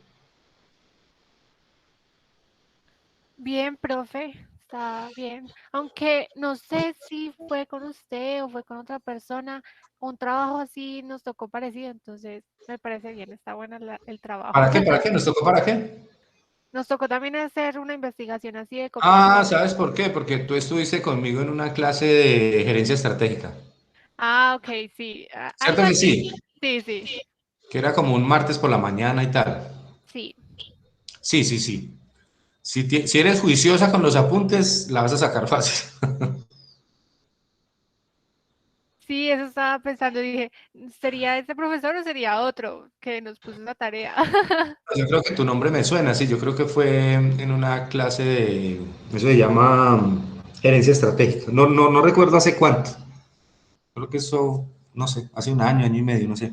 Bien, profe, está bien. Aunque no sé si fue con usted o fue con otra persona, un trabajo así nos tocó parecido, entonces me parece bien, está bueno el trabajo. ¿Para qué? ¿Para qué? ¿Nos tocó para qué? Nos tocó también hacer una investigación así de Ah, Ecopetrol. ¿sabes por qué? Porque tú estuviste conmigo en una clase de gerencia estratégica. Ah, ok, sí, ¿Cierto algo que así. sí? Sí, sí, Que era como un martes por la mañana y tal. sí. Sí, sí, sí. Si eres juiciosa con los apuntes, la vas a sacar fácil. Sí, eso estaba pensando, dije, ¿sería ese profesor o sería otro que nos puso esa tarea? Yo creo que tu nombre me suena, sí, yo creo que fue en una clase eso se llama gerencia estratégica. No recuerdo hace cuánto. Creo que eso, no sé, hace un año y medio, no sé.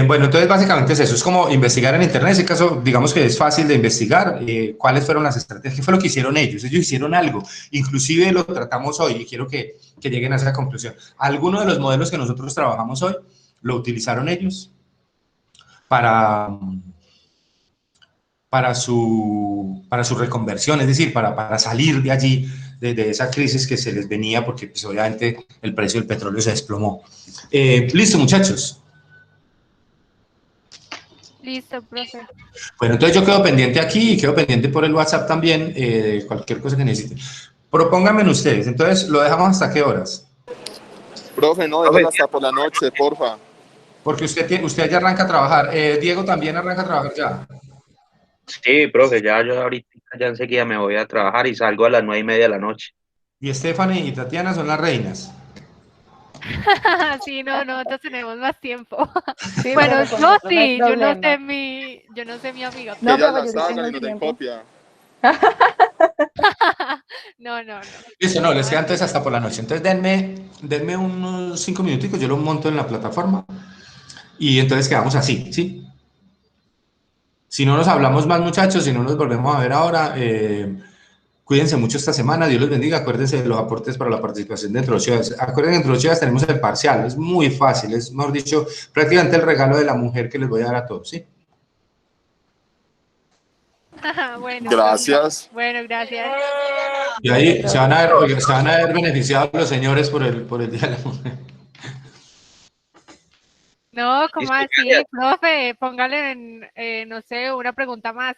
Bueno, entonces básicamente es eso, es como investigar en internet. En ese caso, digamos que es fácil de investigar cuáles fueron las estrategias, qué fue lo que hicieron ellos. Ellos hicieron algo, inclusive lo tratamos hoy, y quiero que lleguen a esa conclusión. Algunos de los modelos que nosotros trabajamos hoy lo utilizaron ellos para su reconversión, es decir, para salir de allí, de esa crisis que se les venía, porque pues, obviamente el precio del petróleo se desplomó. Listo, muchachos. Listo, profe. Bueno, entonces yo quedo pendiente aquí y quedo pendiente por el WhatsApp también, cualquier cosa que necesiten. Propónganme ustedes, entonces, ¿lo dejamos hasta qué horas? Profe, no, Profe, déjenlo hasta por la noche, porfa. Porque usted ya arranca a trabajar. Diego también arranca a trabajar ya. sí, profe, ya yo ahorita, ya enseguida me voy a trabajar y salgo a las 9:30 de la noche. Y Stephanie y Tatiana son las reinas. Sí, no, nosotros tenemos más tiempo. Sí, Bueno, profe, con yo nosotros no hay sí, yo no sé problema. yo no sé mi amiga. Que No, ellas profe, yo las sí hagan tengo y el nos den tiempo. copia. No, no, no. Listo, no, les queda Nada de entonces hasta por la noche. Entonces denme unos 5 minuticos, yo lo monto en la plataforma y entonces quedamos así, ¿sí? Si no nos hablamos más, muchachos, si no nos volvemos a ver ahora, cuídense mucho esta semana, Dios los bendiga, acuérdense de los aportes para la participación dentro de los ciudades. Acuérdense que dentro de los ciudades tenemos el parcial, es muy fácil, es, mejor dicho, prácticamente el regalo de la mujer que les voy a dar a todos, ¿sí? Bueno, profe. Gracias. Bueno, gracias. Y ahí oiga, se van a ver beneficiados los señores por el Día de la Mujer. No, ¿cómo Listo, así, gracias. profe? Póngale no sé, una pregunta más.